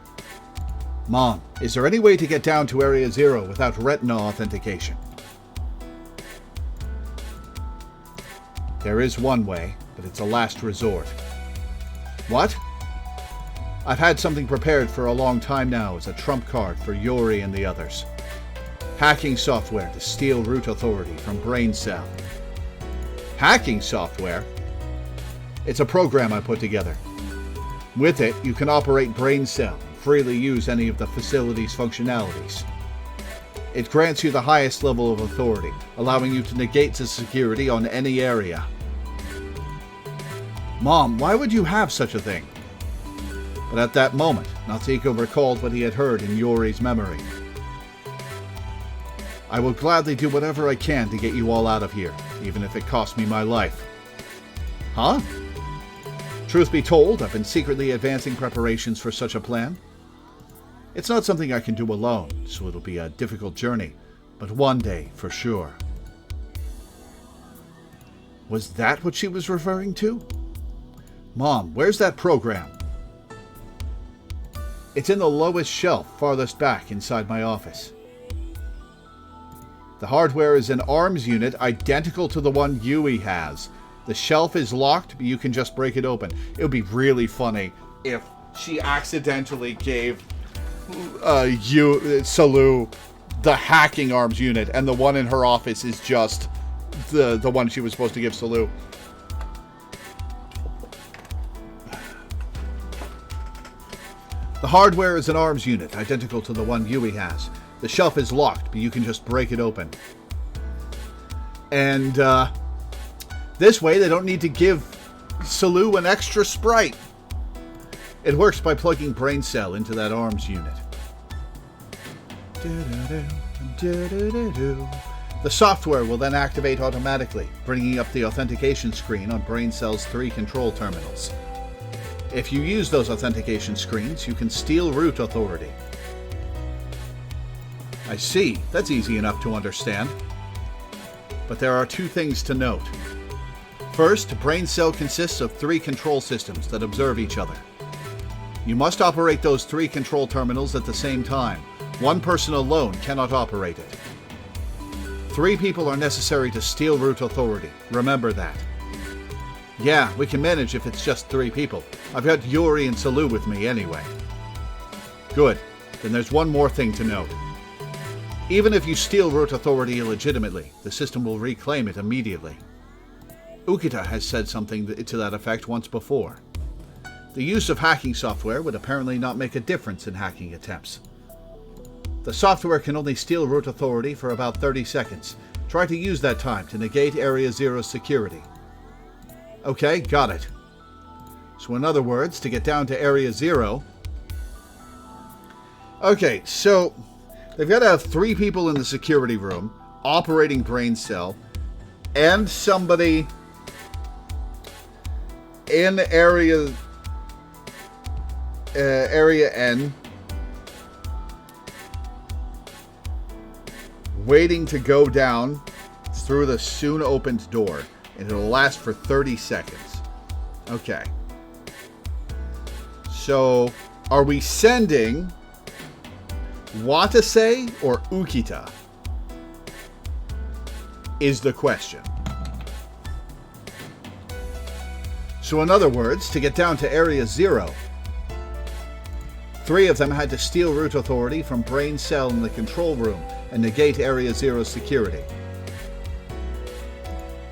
Mom, is there any way to get down to Area 0 without retina authentication? There is one way, but it's a last resort. What? I've had something prepared for a long time now as a trump card for Yori and the others. Hacking software to steal root authority from Brain Cell. Hacking software? It's a program I put together. With it, you can operate Brain Cell and freely use any of the facility's functionalities. It grants you the highest level of authority, allowing you to negate the security on any area. Mom, why would you have such a thing? But at that moment, Natsuhiko recalled what he had heard in Yori's memory. I will gladly do whatever I can to get you all out of here, even if it costs me my life. Huh? Truth be told, I've been secretly advancing preparations for such a plan. It's not something I can do alone, so it'll be a difficult journey, but one day, for sure. Was that what she was referring to? Mom, where's that program? It's in the lowest shelf, farthest back inside my office. The hardware is an arms unit identical to the one Yui has. The shelf is locked, but you can just break it open. It would be really funny if she accidentally gave Salu the hacking arms unit, and the one in her office is just the one she was supposed to give Salu. The hardware is an arms unit, identical to the one Yui has. The shelf is locked, but you can just break it open. And this way, they don't need to give Salu an extra sprite. It works by plugging Brain Cell into that arms unit. The software will then activate automatically, bringing up the authentication screen on Brain Cell's 3 control terminals. If you use those authentication screens, you can steal root authority. I see, that's easy enough to understand. But there are 2 things to note. First, Brain Cell consists of 3 control systems that observe each other. You must operate those 3 control terminals at the same time. One person alone cannot operate it. 3 people are necessary to steal root authority. Remember that. Yeah, we can manage if it's just 3 people. I've got Yuri and Salu with me anyway. Good. Then there's one more thing to note. Even if you steal root authority illegitimately, the system will reclaim it immediately. Ukita has said something to that effect once before. The use of hacking software would apparently not make a difference in hacking attempts. The software can only steal root authority for about 30 seconds. Try to use that time to negate Area Zero's security. Okay, got it. So in other words, to get down to Area Zero... Okay, so they've got to have 3 people in the security room operating Brain Cell and somebody in Area N waiting to go down through the soon opened door, and it'll last for 30 seconds. Okay. So, are we sending Watase or Ukita? Is the question. So in other words, to get down to Area Zero, 3 of them had to steal root authority from Brain Cell in the control room and negate Area Zero's security.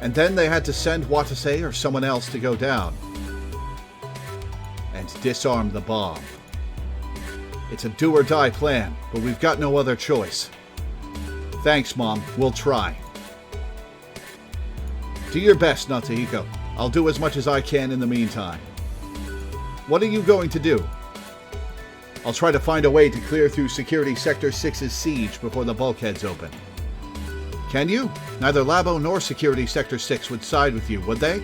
And then they had to send Watase or someone else to go down and disarm the bomb. It's a do-or-die plan, but we've got no other choice. Thanks, Mom. We'll try. Do your best, Natsuhiko. I'll do as much as I can in the meantime. What are you going to do? I'll try to find a way to clear through Security Sector 6's siege before the bulkheads open. Can you? Neither Labo nor Security Sector 6 would side with you, would they?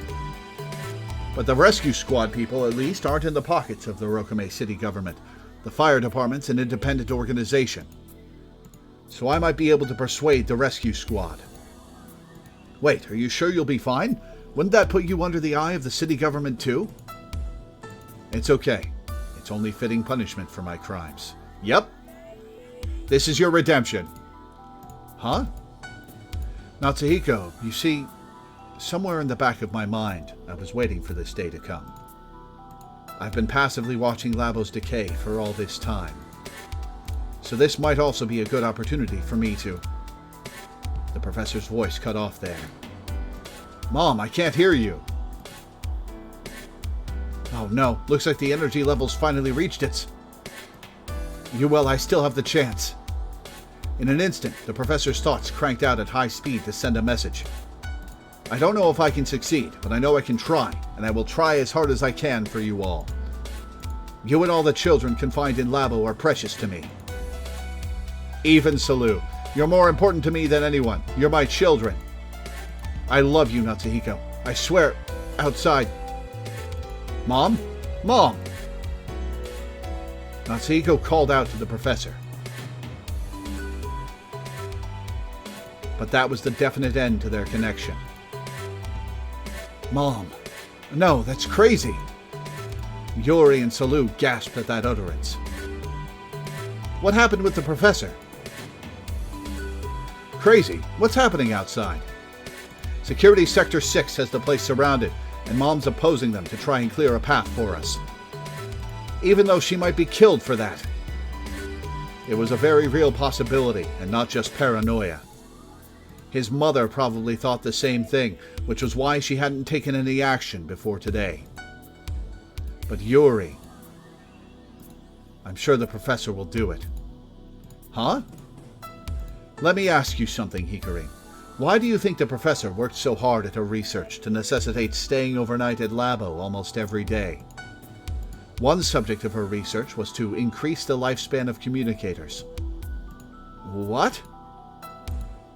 But the rescue squad people, at least, aren't in the pockets of the Rokame city government. The fire department's an independent organization. So I might be able to persuade the rescue squad. Wait, are you sure you'll be fine? Wouldn't that put you under the eye of the city government too? It's okay. It's only fitting punishment for my crimes. Yep. This is your redemption. Huh? Natsuhiko, you see, somewhere in the back of my mind, I was waiting for this day to come. I've been passively watching Labo's decay for all this time. So this might also be a good opportunity for me to... The professor's voice cut off there. Mom, I can't hear you. Oh no, looks like the energy level's finally reached its... Well, I still have the chance. In an instant, the professor's thoughts cranked out at high speed to send a message. I don't know if I can succeed, but I know I can try, and I will try as hard as I can for you all. You and all the children confined in Labo are precious to me. Even Salu, you're more important to me than anyone. You're my children. I love you, Natsuhiko. I swear, outside. Mom? Mom! Natsuhiko called out to the professor. But that was the definite end to their connection. Mom. No, that's crazy. Yuri and Salu gasped at that utterance. What happened with the professor? crazy. What's happening outside? Security Sector 6 has the place surrounded, and Mom's opposing them to try and clear a path for us. Even though she might be killed for that. It was a very real possibility, and not just paranoia. His mother probably thought the same thing, which was why she hadn't taken any action before today. But Yuri... I'm sure the professor will do it. Huh? Let me ask you something, Hikari. Why do you think the professor worked so hard at her research to necessitate staying overnight at Labo almost every day? One subject of her research was to increase the lifespan of communicators. What?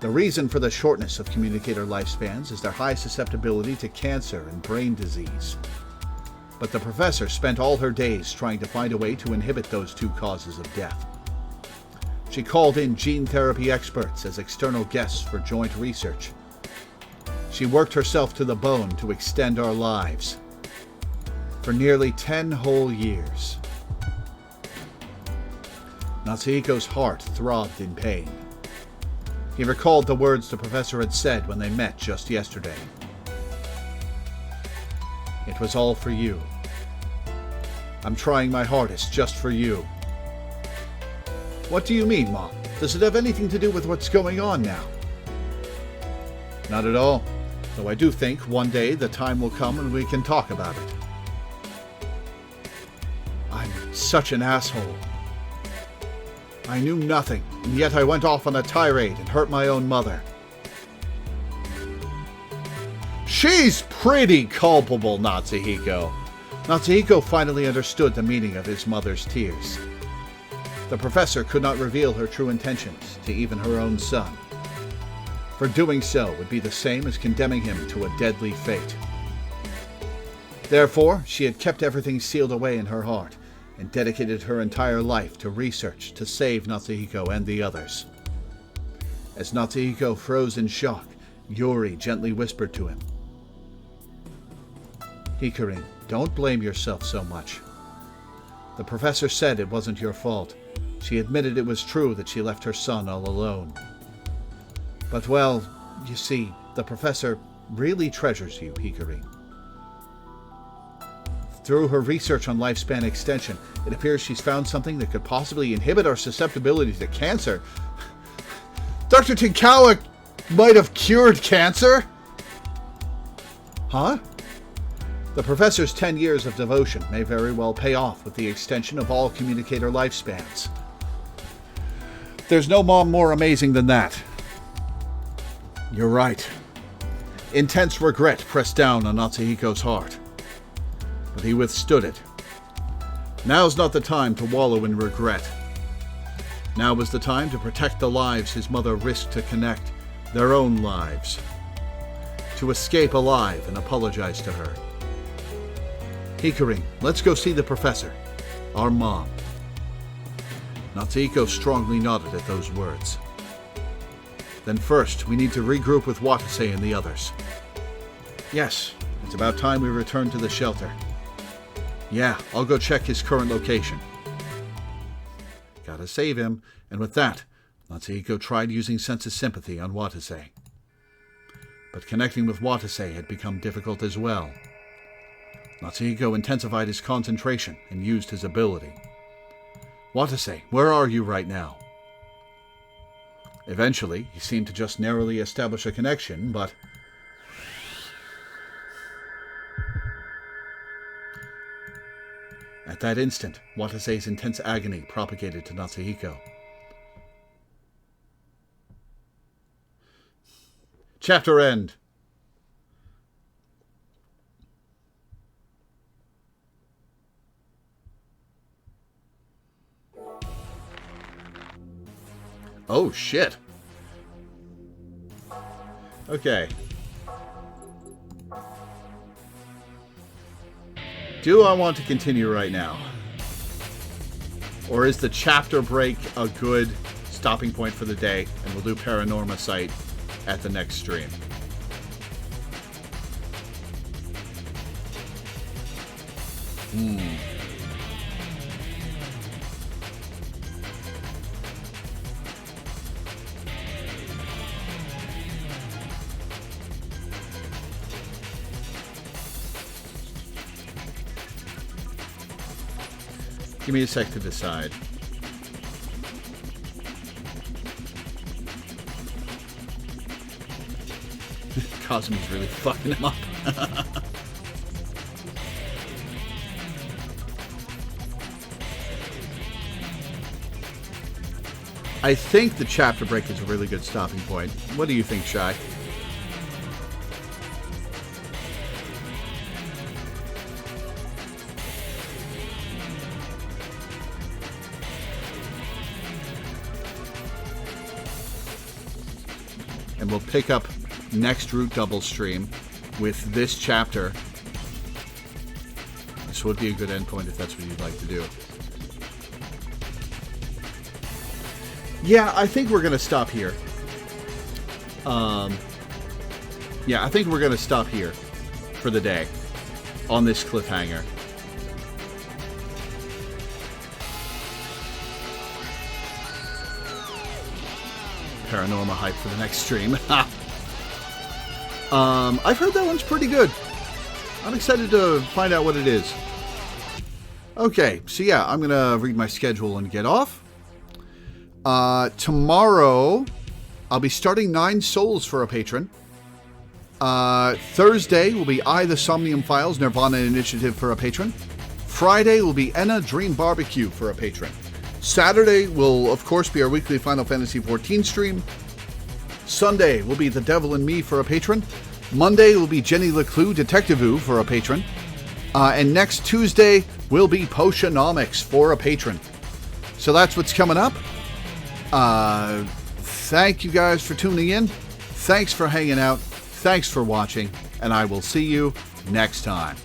The reason for the shortness of communicator lifespans is their high susceptibility to cancer and brain disease. But the professor spent all her days trying to find a way to inhibit those two causes of death. She called in gene therapy experts as external guests for joint research. She worked herself to the bone to extend our lives. For nearly 10 whole years. Natsuhiko's heart throbbed in pain. He recalled the words the professor had said when they met just yesterday. It was all for you. I'm trying my hardest just for you. What do you mean, Mom? Does it have anything to do with what's going on now? Not at all. Though I do think one day the time will come when we can talk about it. I'm such an asshole. I knew nothing, and yet I went off on a tirade and hurt my own mother. She's pretty culpable, Natsuhiko. Natsuhiko finally understood the meaning of his mother's tears. The professor could not reveal her true intentions to even her own son. For doing so would be the same as condemning him to a deadly fate. Therefore, she had kept everything sealed away in her heart and dedicated her entire life to research to save Natsuhiko and the others. As Natsuhiko froze in shock, Yuri gently whispered to him, Hikari, don't blame yourself so much. The professor said it wasn't your fault. She admitted it was true that she left her son all alone. But, well, you see, the professor really treasures you, Hikari. Through her research on lifespan extension, it appears she's found something that could possibly inhibit our susceptibility to cancer. Dr. Tinkawa might have cured cancer? Huh? The professor's 10 years of devotion may very well pay off with the extension of all communicator lifespans. There's no mom more amazing than that. You're right. Intense regret pressed down on Natsuhiko's heart. But he withstood it. Now's not the time to wallow in regret. Now was the time to protect the lives his mother risked to connect, their own lives. To escape alive and apologize to her. Hikari, let's go see the professor, our mom. Natsuhiko strongly nodded at those words. Then first, we need to regroup with Watase and the others. Yes, it's about time we return to the shelter. Yeah, I'll go check his current location. Gotta save him, and with that, Natsuhiko tried using sense of sympathy on Watase. But connecting with Watase had become difficult as well. Natsuhiko intensified his concentration and used his ability. Watase, where are you right now? Eventually, he seemed to just narrowly establish a connection, but... At that instant, Watase's intense agony propagated to Natsuhiko. Chapter end. Oh, shit. Okay. Do I want to continue right now? Or is the chapter break a good stopping point for the day, and we'll do Paranorma Site at the next stream? Give me a sec to decide. Cosme's really fucking him up. I think the chapter break is a really good stopping point. What do you think, Shai? And we'll pick up next Root Double stream with this chapter. This would be a good endpoint if that's what you'd like to do. Yeah, I think we're going to stop here. Yeah, I think we're going to stop here for the day on this cliffhanger. Paranormal hype for the next stream. I've heard that one's pretty good. I'm excited to find out what it is. Okay, so yeah, I'm going to read my schedule and get off. Tomorrow, I'll be starting 9 Souls for a patron. Thursday will be I, the Somnium Files, Nirvana Initiative for a patron. Friday will be Enna Dream Barbecue for a patron. Saturday will, of course, be our weekly Final Fantasy XIV stream. Sunday will be The Devil and Me for a patron. Monday will be Jenny Leclue Detective-oo for a patron. And next Tuesday will be Potionomics for a patron. So that's what's coming up. Thank you guys for tuning in. Thanks for hanging out. Thanks for watching. And I will see you next time.